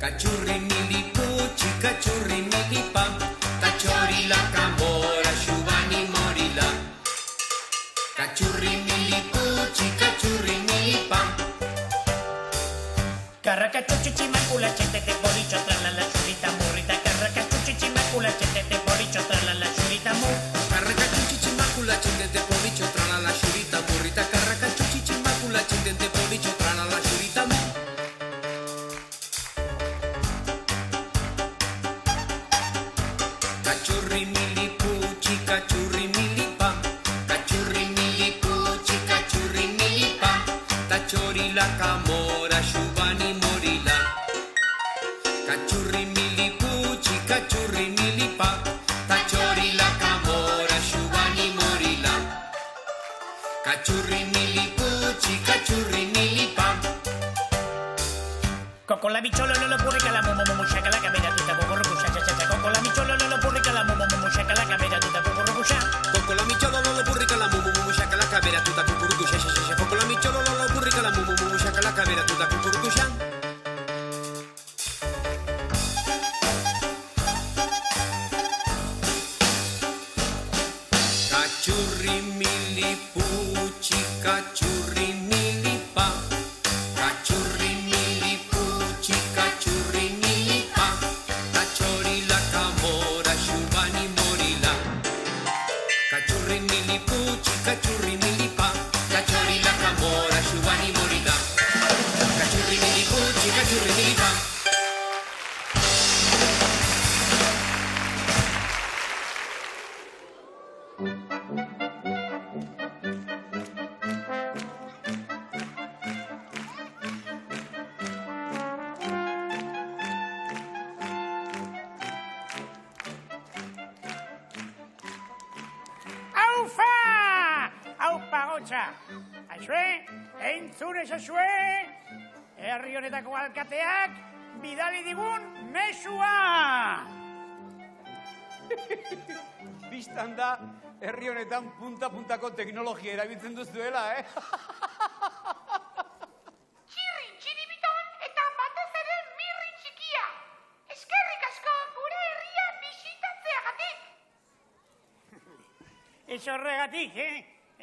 Cachurrimilipu, chicachurrimilipa. Tachorila camora, shubani morila. Cachurrimilipu, chicachurrimilipa. Carracachuchichimacula, chetete bolicho, tralala, chulita murrita. Carracachuchichimacula, chetete bolicho, tralala, chulita murrita. Carracachuchichimacula, chetete bolicho, tralala, chulita murrita. Carracachuchichimacula, chetete bolicho, tralala, chulita murrita. Cachurrimilipu, chicachurrimilipa. Cachurrimilipu, chicachurrimilipa. Tachorila camora, shubani morila. Cachurrimilipu, chicachurrimilipa. Tachorila camora, shubani morila. Cachurrimilipu, chicachurrimilipa. Coco la bichola no lo purrica la momo shaca la cabeza tuta poco robucha cha. Coco la bichola no lo purrica la momo shaca la cabeza tuta poco robucha. Coco la micholo lo burrica la mumu shaca la cabera tuta cucurucusha. Coco la micholo lo burrica la mumu shaca la cabera tuta cucurucusha. Cachurrimilipu, chicachurrimilipa. Cachurrimilipu, chicachurrimilipa. Tachorila camora, shubani morila. Cachurrimilipu, chicachurrimilipa. Tachorila camora, shubani morila. Cachurrimilipu, chicachurrimilipa. Aufa! Aupa gotxa! Aixue, entzun ezazue, herri honetako alkateak bidali digun mesua! Bistan da, herri honetan punta-puntako teknologia erabiltzen duzuela, Txirri txiribiton eta batez ere mirri txikia. Eskerrik asko gure herria bisitatzeagatik. Ez horregatik,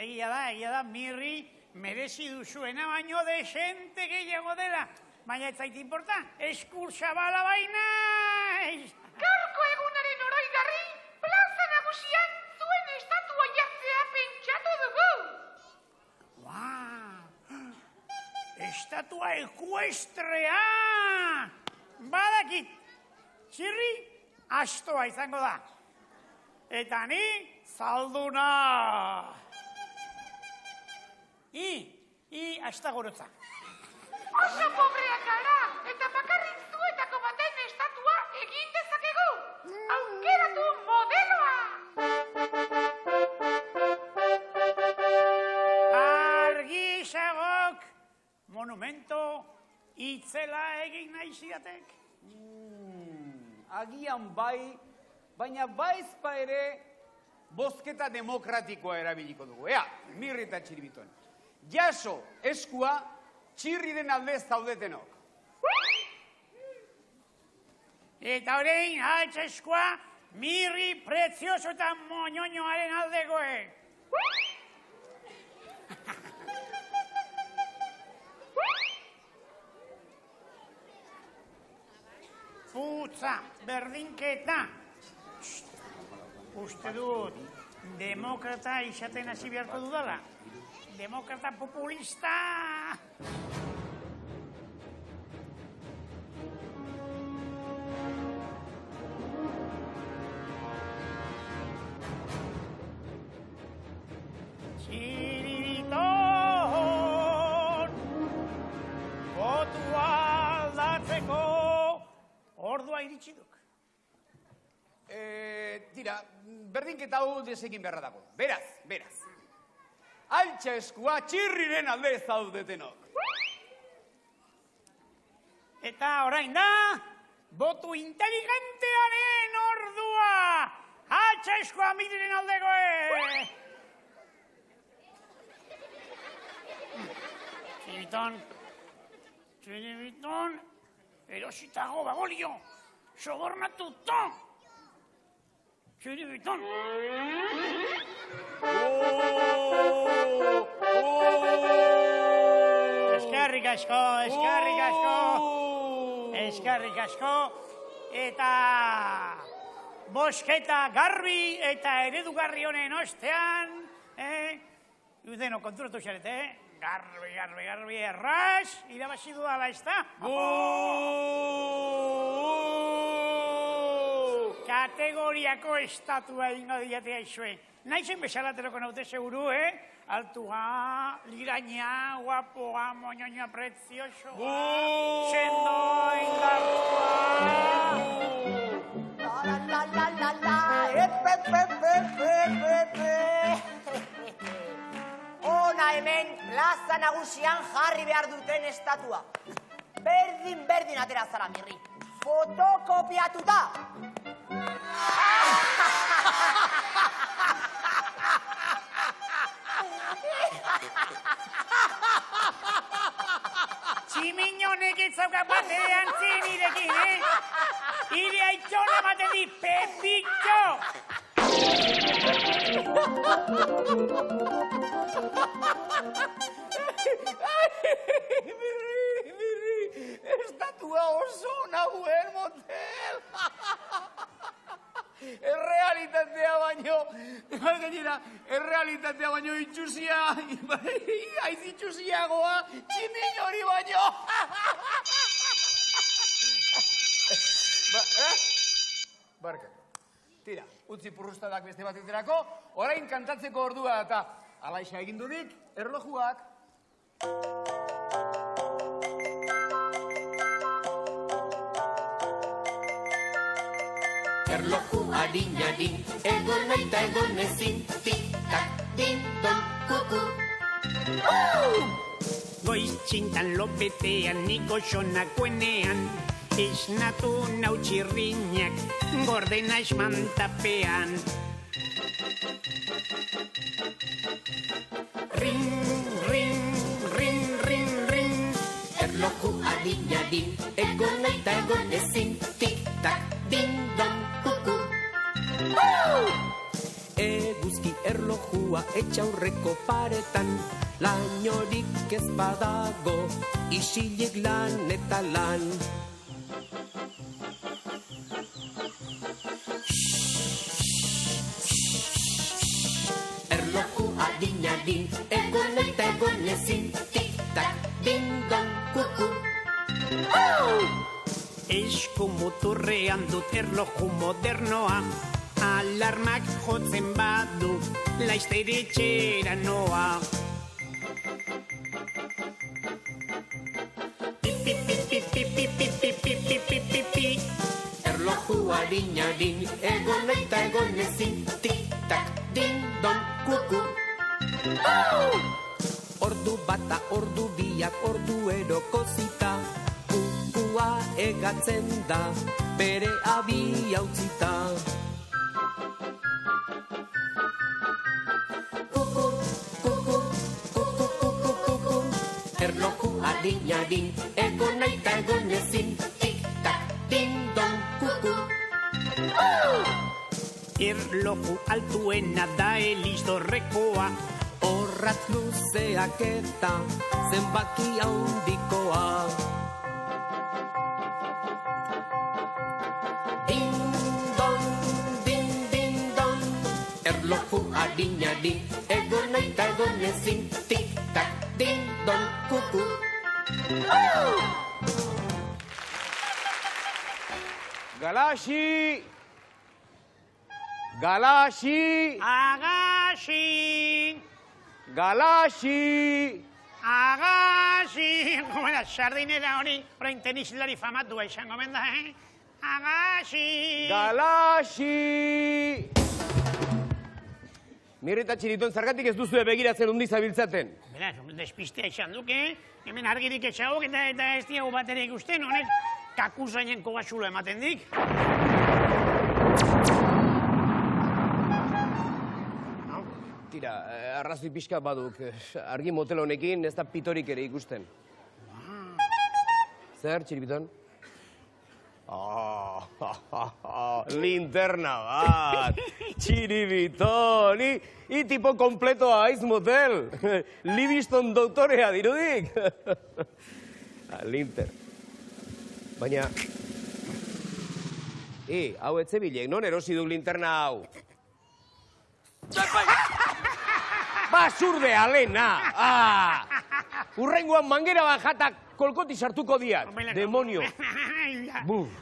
Egia da, mirri merezi duzuena baino desente gehiago dela. Baina ez zait inporta, eskursabala baina! Gaurko egunaren oroigarri, plaza nagusian zuen estatua jartzea pentsatu dugu. Estatua ekuestrea! Badakit, txirri astoa izango da. Eta ni zalduna! Asta gorotza. Oso pobreak gara, eta bakarrik zuetako baten estatua egin dezakegu. Aukeratu modeloa! Argixagok monumento itzela egin nahi zidatek. Agian bai, baina baizpa ere bozketa demokratikoa erabiliko dugu. Ea, mirri eta txiribiton. Jaso eskua txirriren alde zaudetenok. Eta orain, altz eskua mirri prezioso eta moñoñoaren aldegoek. Putza, berdinketa. Uste dut, demokrata izaten hasi beharko dudala. Demokrata populista! Txiribiton, botua aldatzeko ordua iritsi duk. Tira, berdinketa hau desegin beharra dago. Beraz. Altxa eskua txirriren alde zaudetenok. Eta orain da, botu inteligentearen ordua! asko amiriren aldego, Txiribiton, erositago bagolio, sobornatuta. Txiribiton. Eskerrik asko. Eta bosketa garbi eta eredugarri honen ostean, deno konturatu xarete, Garbi, erraz, irabazi dudala, ez da? Kategoriako estatua ingo diatea izue. Naizen bezalateroko naute seguru, Altua, liraña, guapoa, moñoña, preciosoa, sendoa, Ona hemen plaza nagusian jarri behar duten estatua. Berdin atera zara, Mirri. Fotokopiatuta. Tximiñonek ez zauka batean zinirekin, Ire aitzona ematen di, Pepitxo! Mirri, estatua oso nahuen motel. Errealitatea baino itxusia, aiz itxusiagoa, tximiñ hori baino. Barka, tira, utzi purrustadak beste bat enterako, orain kantatzeko ordua eta alaixa egin dudik, erlojuak. Erloju adin, egon naita egon ezin, tik-tak, din-don, kuku. Goiz txintan lopetean, niko xonakoenean, esnatu nau txirriñak, gordena esmantapean. Ring, Erloju adin, egon naita egon ezin, tik-tak, din-don, kuku. Eguzki erlojua etxaurreko paretan, lainorik ez badago, isilik lan eta lan. Erloju adin, egon naita egon ezin, tik-tak, din-don, kuku. Esku muturrean dut erloju modernoa, alarmak jotzen badu, laiztere etxera noa. Erloju adin, egon naita egon ezin, tik-tak, din-don, kuku. Ordu bata, ordu biak, ordu eroko zita, kukua egatzen da, bere abia utzita. Kuku, kuku, kuku, kuku, kuku. Erloju adin, egon naita egon ezin, tik-tak, din-don, kuku. Erloju altuena da eliztorrekoa, Horrat luzeak eta zenbaki handikoa. Din-don, din-din-don, erloju adin, egon naita egon ezin, tik-tak, din-don, kuku. Galaxi! Agaxi! Gomena, sardinera hori, orain tenislari famatua izango menda, Agaxi! Galaxi! Mirri eta Txiriton, zergatik ez duzue begiratzen undi zabiltzaten? Beraz, despistea izan duke, hemen argirik etxagok eta ez diago batera ikusten, honek kakuzainen kogasulo ematen dik. arrazoi pixka baduk. Argi motel honekin ez da pitorik ere ikusten. Zer, Txiribiton? Linterna bat, Txiribiton, i tipo kompletoa aiz motel. Livingston doktorea dirudik. Linter. Baina... hau etzebilek, non erosi du linterna hau? Basurde alena! Urrengoan mangera bat jatak kolkoti sartuko diat. Demonio.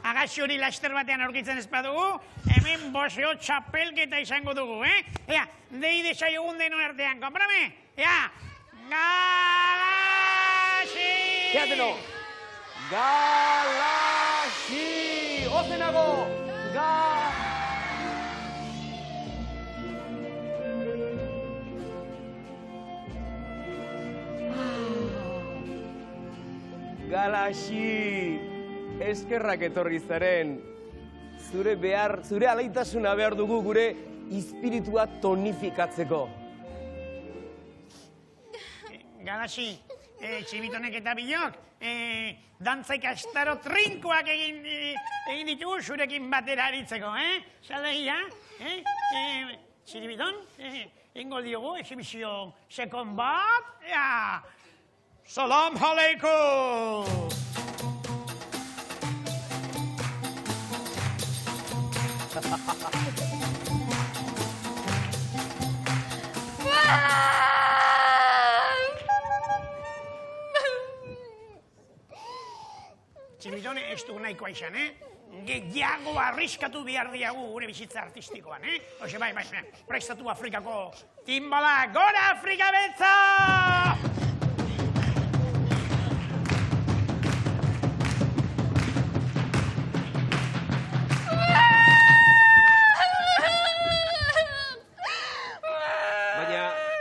Agaxi hori laster batean aurkitzen ez badugu, hemen boseo txapelketa izango dugu, Ea, deide saiogun denon artean, komprame? Ea, Galaxi! Zeateno! Galaxi! Ozenago! Galaxi! Eskerrak etorri zaren. Zure alaitasuna behar dugu gure espiritua tonifikatzeko. Galaxi, Txibitonek eta Bilok, dantza ikastaro trinkoak egin ditugu zurekin batera aritzeko, Zalegia, Txibiton, ingo diogu, exhibizio sekon bat, Salam aleikum! Txibitone, ez dugu nahikoa izan, Gehiago arriskatu behar diagu gure bizitza artistikoan, Oxe, bai, prestatu Afrikako timbala, gora Afrika betza!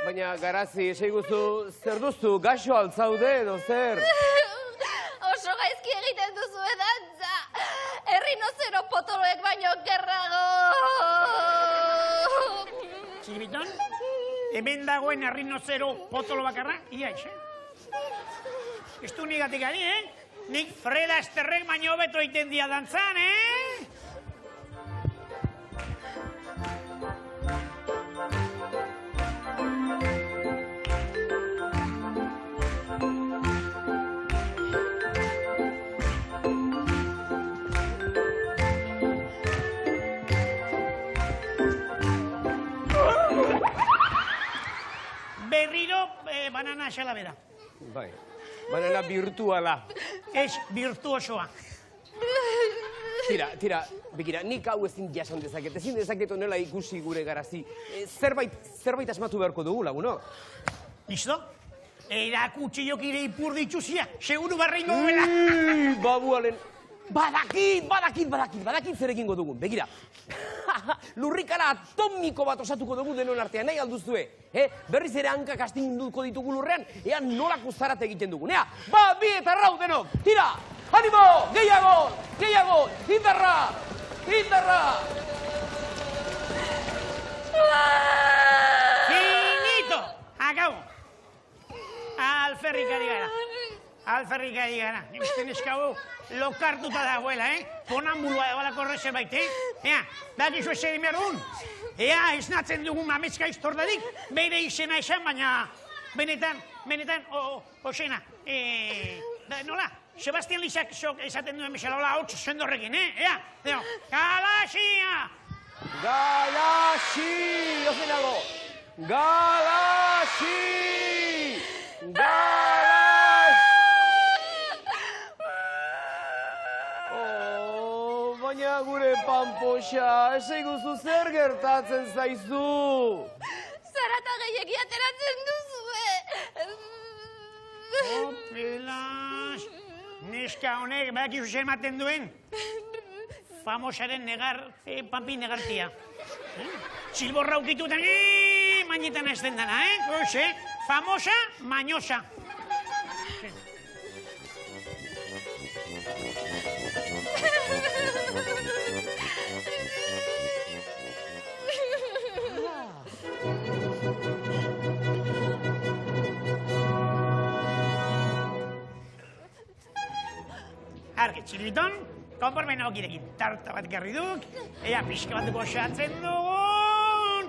Baina, Garazi, esaiguzu, zer duzu, gaxo altzaude edo zer? Oso gaizki egiten duzu edantza. Errinozero potoloek baino gerrago. Txibiton, hemen dagoen errinozero potolo bakarra, ia ise. Ez du nigatik ari, Nik Fred Asterrek baino beto egiten dia dantzan, Berriro, banana asala bera. Bai, banana virtuala. Ez virtuosoa. Tira, bekira, nik hau ezin jasan dezaket, ezin dezaket onela ikusi gure Garazi. Zerbait asmatu beharko dugu, laguno? Listo? Erakutsi jokire ipur dituzia, seguru barrein goguela. Babualen, badakit zer egingo dugun, begira. Lurrikara atomiko bat osatuko dugu denon artean, nahi alduztue. Berriz ere hankak astinduko ditugu lurrean, ea nolako zarat egiten dugun. Bi eta rau denok, tira! Animo! Gehiago! Indarra! Finito! Akabo! Alferrik ari gara. Ikusten eskau lokartuta dagoela, Ponambuloa ebalako zerbait, Ea, dakizu ez egin behar dugun. Ea, esnatzen dugun mametzka iztordadik, bere izena esan, baina benetan, Osena, nola? Sebastian Lizak esaten duen bezala, hola, hotz sendorrekin, Ea, Galaxia! Galaxi! Ozenago! Galaxi! Baina gure Pampoxa, esaiguzu zer gertatzen zaizu? Zarata gehiegi ateratzen duzu, Pelas, neska honek, badakizu zer ematen duen? Famosaren pampi negartia. Silborra ukitutan, mainetan ez den dana, Oxe, famosa, mañosa. Txiribiton, konpormen aukirekin. Tarta bat garri duk, ea pixka bat goxatzen dugun,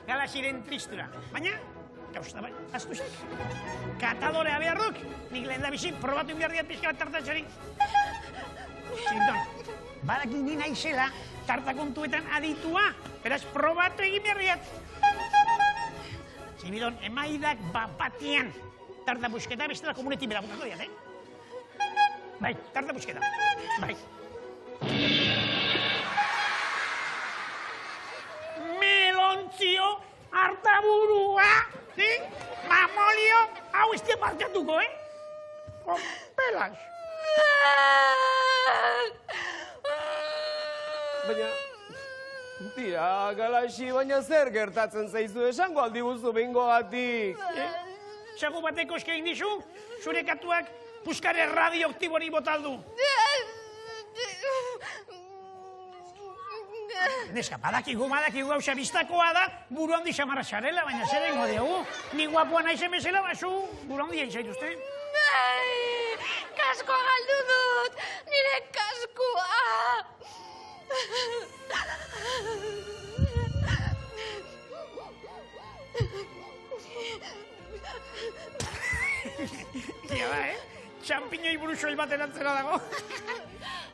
Galaxiren tristura. Baina, gauza bai, aztu zek. Katadorea behar duk, nik lehen da bizi, probatu behar diat pixka bat tartatxari. Txiribiton, badaki ni naizela, tarta kontuetan aditua, beraz probatu egin behar diat. Txiribiton, emaidak bapatian. Tarta busketa, bestela komunetin bera bukako diat, Bai, tarta busketa. Bai. Melontzio, hartaburua, mamolio, hau ez dia parkatuko, Pelas. Baina, tira, Galaxi, baina zer gertatzen zaizu esango aldi guzu behingogatik. Sagu bateko eskein dizu, zure katuak puskare radioaktibori botaldu. Neska, badakigu gauza biztakoa da, buru handi samarra xarela, baina zer egingo dugu. Ni guapua naizen bezala, basu, buru handi egin zaituzte. Kaskoa galdu dut, nire kaskoa. Tia da, Txampiñoi buruxoil bat erantzera dago.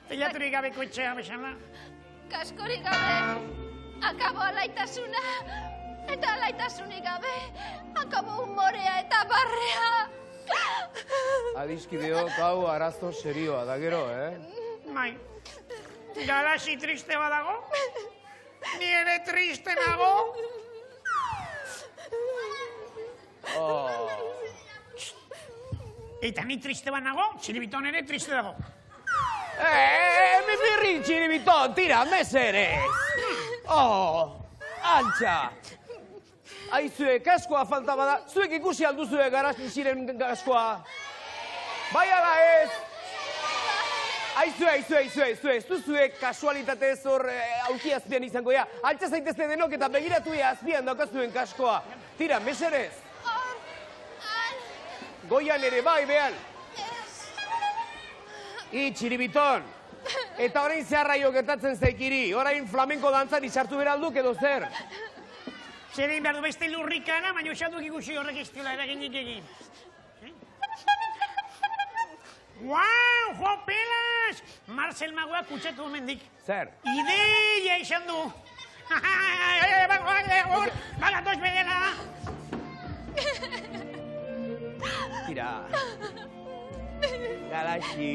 Teilaturik gabeko etxea bezala. Kaskorik gabe, akabo alaitasuna. Eta alaitasunik gabe, akabo humorea eta barrea. Adiskideok, hau arazo serioa da gero, Bai, Galaxi triste badago, ni ere triste nago. Eta ni triste banago, Txiribiton ere triste dago. Mi birri, Txiribiton, tira, meserez! Altxa! Aizue, kaskoa falta bada, zuek ikusi alduzue Galaxi ziren kaskoa. Bai ala ez! Aizue, ez duzuek kasualitatez hor auki azpian izango, altxa zaitezte denok eta begiratu azpian daukazuen kaskoa. Tira, meserez! Goian ere, bai, behan. Txiribiton, eta orain zeharraio gertatzen zaikiri, orain flamenko dantzan izartu beralduk edo zer. Zer egin behar du beste lurrikana, baina usatuk ikusi horrek estila eraginik egin. Guau, jo, Pelas! Marcel Magoak kutsatu mendik. Zer? Ideia izan du. Bagatoz bedela. Tira. Galaxi.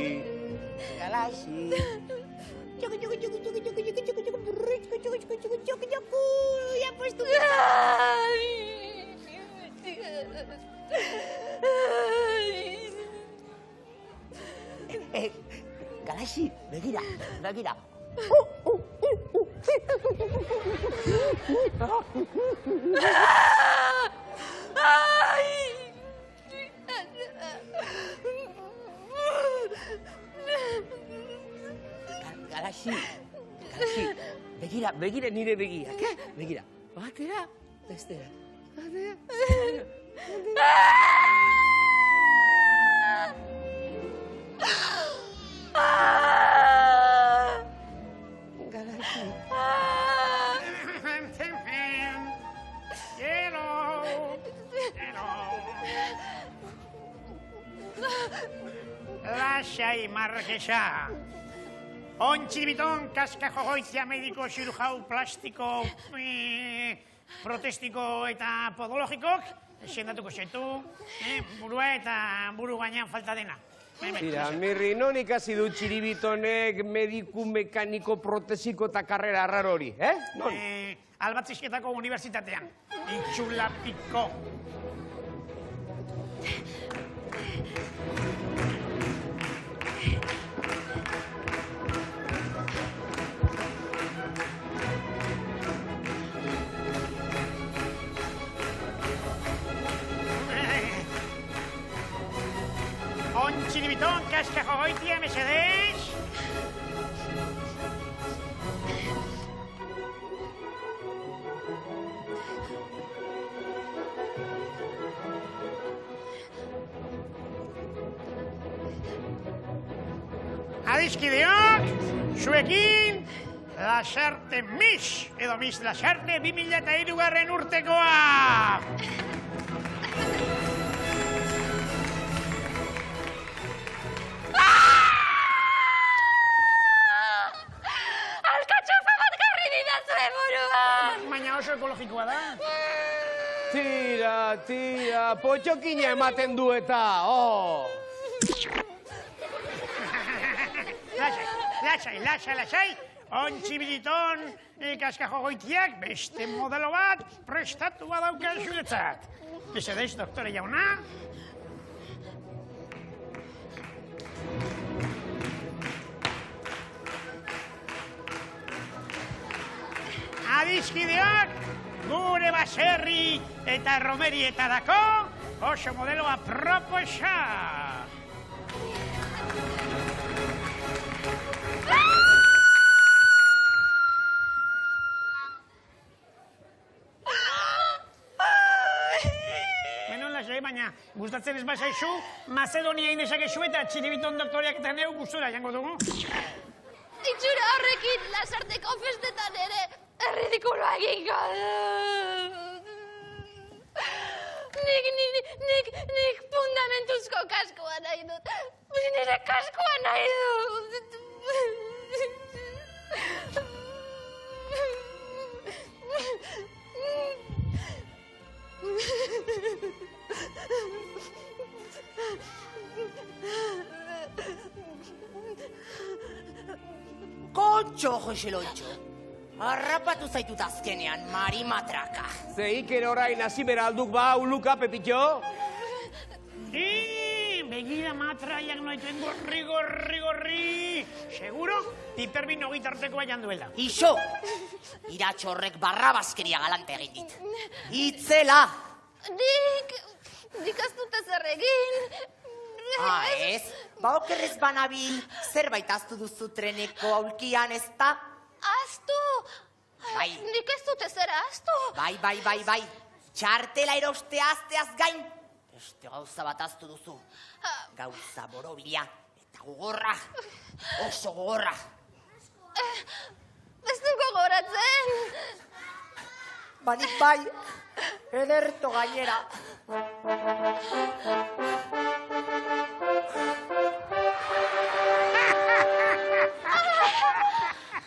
Ya puesto. Galaxi, begira. Galaxi, begira nire begiak, begira. Batera, bestera. Galaxi. Lasai, markesa. Txiribiton, kaska jogoitzia mediko, zirujau, plastiko, protestiko eta podologikok, sendatuko zetu, burua eta buru gainean falta dena. Tira, Mirri, non ikasi du Txiribitonek mediku, mekaniko, protesiko eta karrera arrar hori, Non? Albatzizketako unibertsitatean, Itxulapiko. Txiribiton, kaska jogoitia, mesedez. Adiskideok, zuekin, Lasarte Miss, edo Miss Lasarte 2003 urtekoa! Alkatxofa bat garri didazue buruan! Baina oso ekologikoa da. Tira, potxokina ematen du eta, Lasai. Ontsi biliton, kaskajo goitiak, beste modelo bat prestatu badaukan zuretzat. Mesedez, doktore jauna. Adiskideok, gure baserri eta romerietarako oso modeloa proposa. Baina, gustatzen ez bazaizu, Macedonia indezakezu eta Txiribiton doktoreak eta neu gustura jango dugu. Itxura horrekin, Lasarteko festetan ere, erridikuloa egingo dut. Nik fundamentuzko kaskoa nahi dut. Nire kaskoa nahi dut. Kontxo, Joseloitxo. Harrapatu zaitut azkenean, marimatraka. Ze Iker orain hasi bera alduk ba, uluka, Pepitxo? Begira matraiak noituen gorri. Seguro, piperbin ogitartekoa janduela. Ixo, iratxo horrek barrabaskeria galante egin dit. Itzela! Nik ez dute zer egin. Ez? Ba okerrez banabil, zerbait aztu duzu treneko aulkian, ez da? Aztu? Bai. Nik ez dute zer aztu. Bai. Txartela erostea azteaz gain. Beste gauza bat aztu duzu. Gauza borobila eta gogorra. Oso gogorra. Ez du gogoratzen. Badik bai, ederto gainera.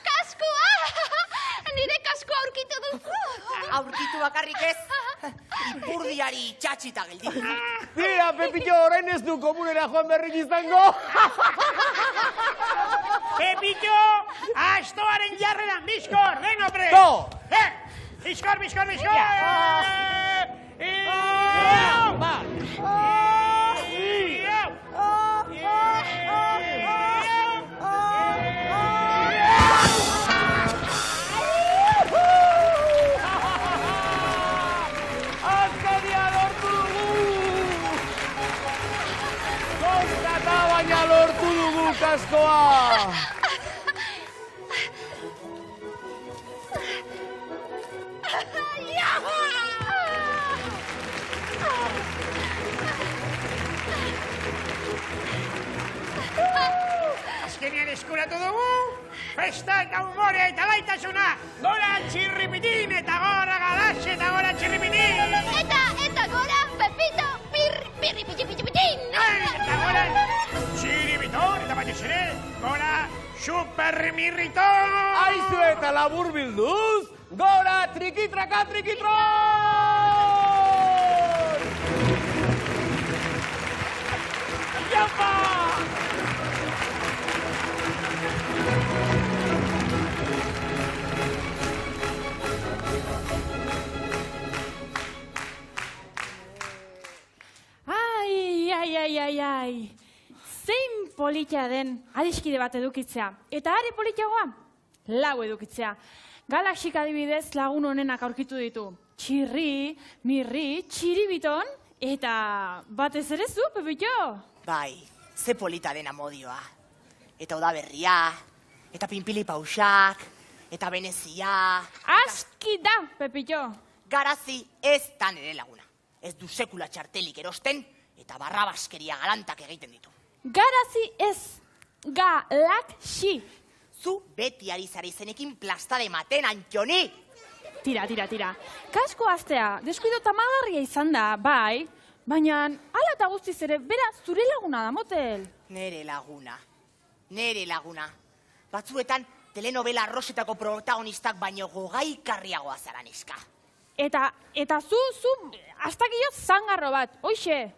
Kaskoa! Nire kaskoa aurkitu duzu. Aurkitu bakarrik ez. Ipurdiari txatxita geldik. Tira, Pepitxo, orain ez du komunera joan berrik izango. Pepitxo, astoaren jarreran, bizkor, den, hombre! To! Bizkor! Azkenia lortu dugu! Kostata baina lortu dugu kaskoa! Azkenean eskuratu dugu, festa eta humorea eta laitasuna, gora Txirripitin eta gora Galaxe eta gora Txirripitin! Eta gora Pepito Pirripitin! Eta gora Txiribiton eta batez ere, gora Supermirriton! Aizu eta labur bilduz, gora trikitraka trikitron! Japa! Ai, zein polita den adiskide bat edukitzea. Eta are politagoa, lau edukitzea. Galaxik adibidez lagun honenak aurkitu ditu. Txirri, Mirri, Txiribiton, eta batez ere zu, Pepitxo. Bai, ze polita dena modioa. Eta Udaberria, eta Pinpili Pausak, eta Venezia. Aski da, Pepitxo. Garazi ez da nire laguna. Ez du sekula txartelik erosten, eta barrabaskeria galantak egiten ditu. Garazi ez, Galaxi. Zu beti ari zara izenekin plastade maten, Antoni. Tira. Kasko astea, deskuido tamagarria izan da, bai. Baina, hala eta guztiz ere, bera zure laguna da, motel. Nere laguna. Batzuetan, telenovela arrosetako protagonistak baino gogaikarriagoa zara neska. Eta zu, astakio zangarro bat, hoxe.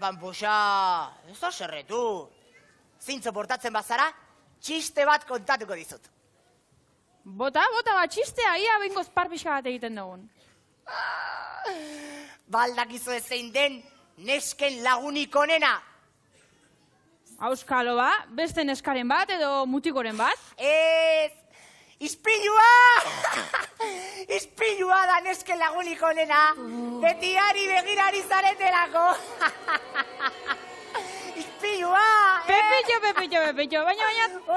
Pampuxa, ez da serretu. Zintzo portatzen bazara, txiste bat kontatuko dizut. Bota bat txistea, ia bengoz parpixka bat egiten dugun. Baldakizu ezein den nesken lagunik onena. Auskalo ba, beste neskaren bat edo mutikoren bat? Ez, ispilua! Ispilua da nesken lagunik onena. Betiari begirari zaretelako. Ispilua! Pepillo, baina...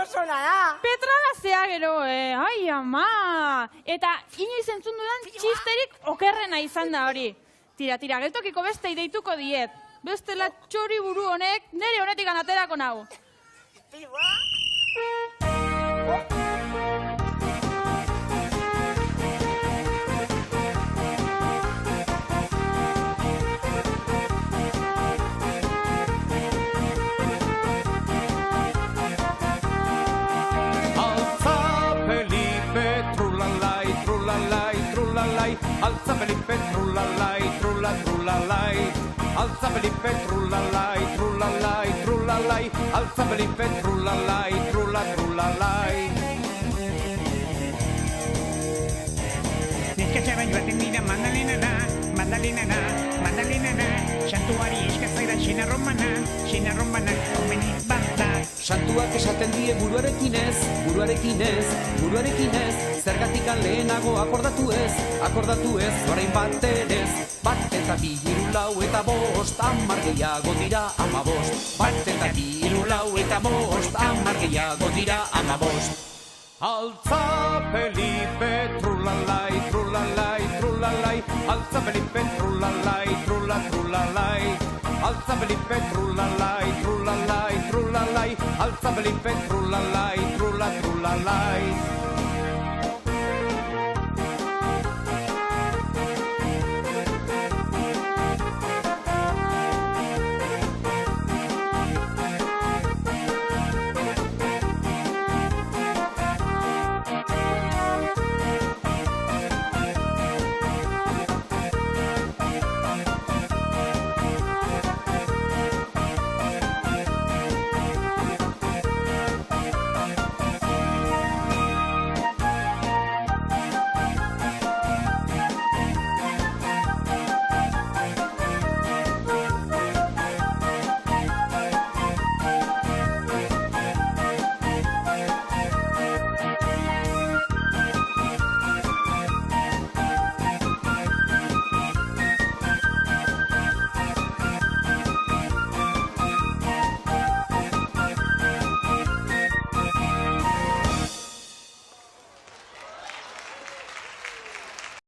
Oso nada. Petragazea gero, ai ama! Eta inoiz entzun dudan txisterik okerrena izan da hori. Tira, geltokiko beste ideituko diet. Bestela txori buru honek nire honetik anaterako nahu. Alza Felipe, trulalai, trulalai. Alza Felipe, trulalai, trulalai. Alza Felipe, trulalai, trulalai. Neskatxaba joaten dira mandalinana. Santuari eskatzaira xena romana, komeni bata. Santuak esaten die buruarekin ez, zergatik lehenago akordatu ez, orain bat erez. Bat eta bi, hiru, lau eta bost, 10 gehiago dira 15. Bat eta bi, hiru, lau eta bost, 10 gehiago dira 15. Alza Felipe, trulalai. Alza Felipe, trulalai. Alza Felipe, trulalai. Alza Felipe, trulalai.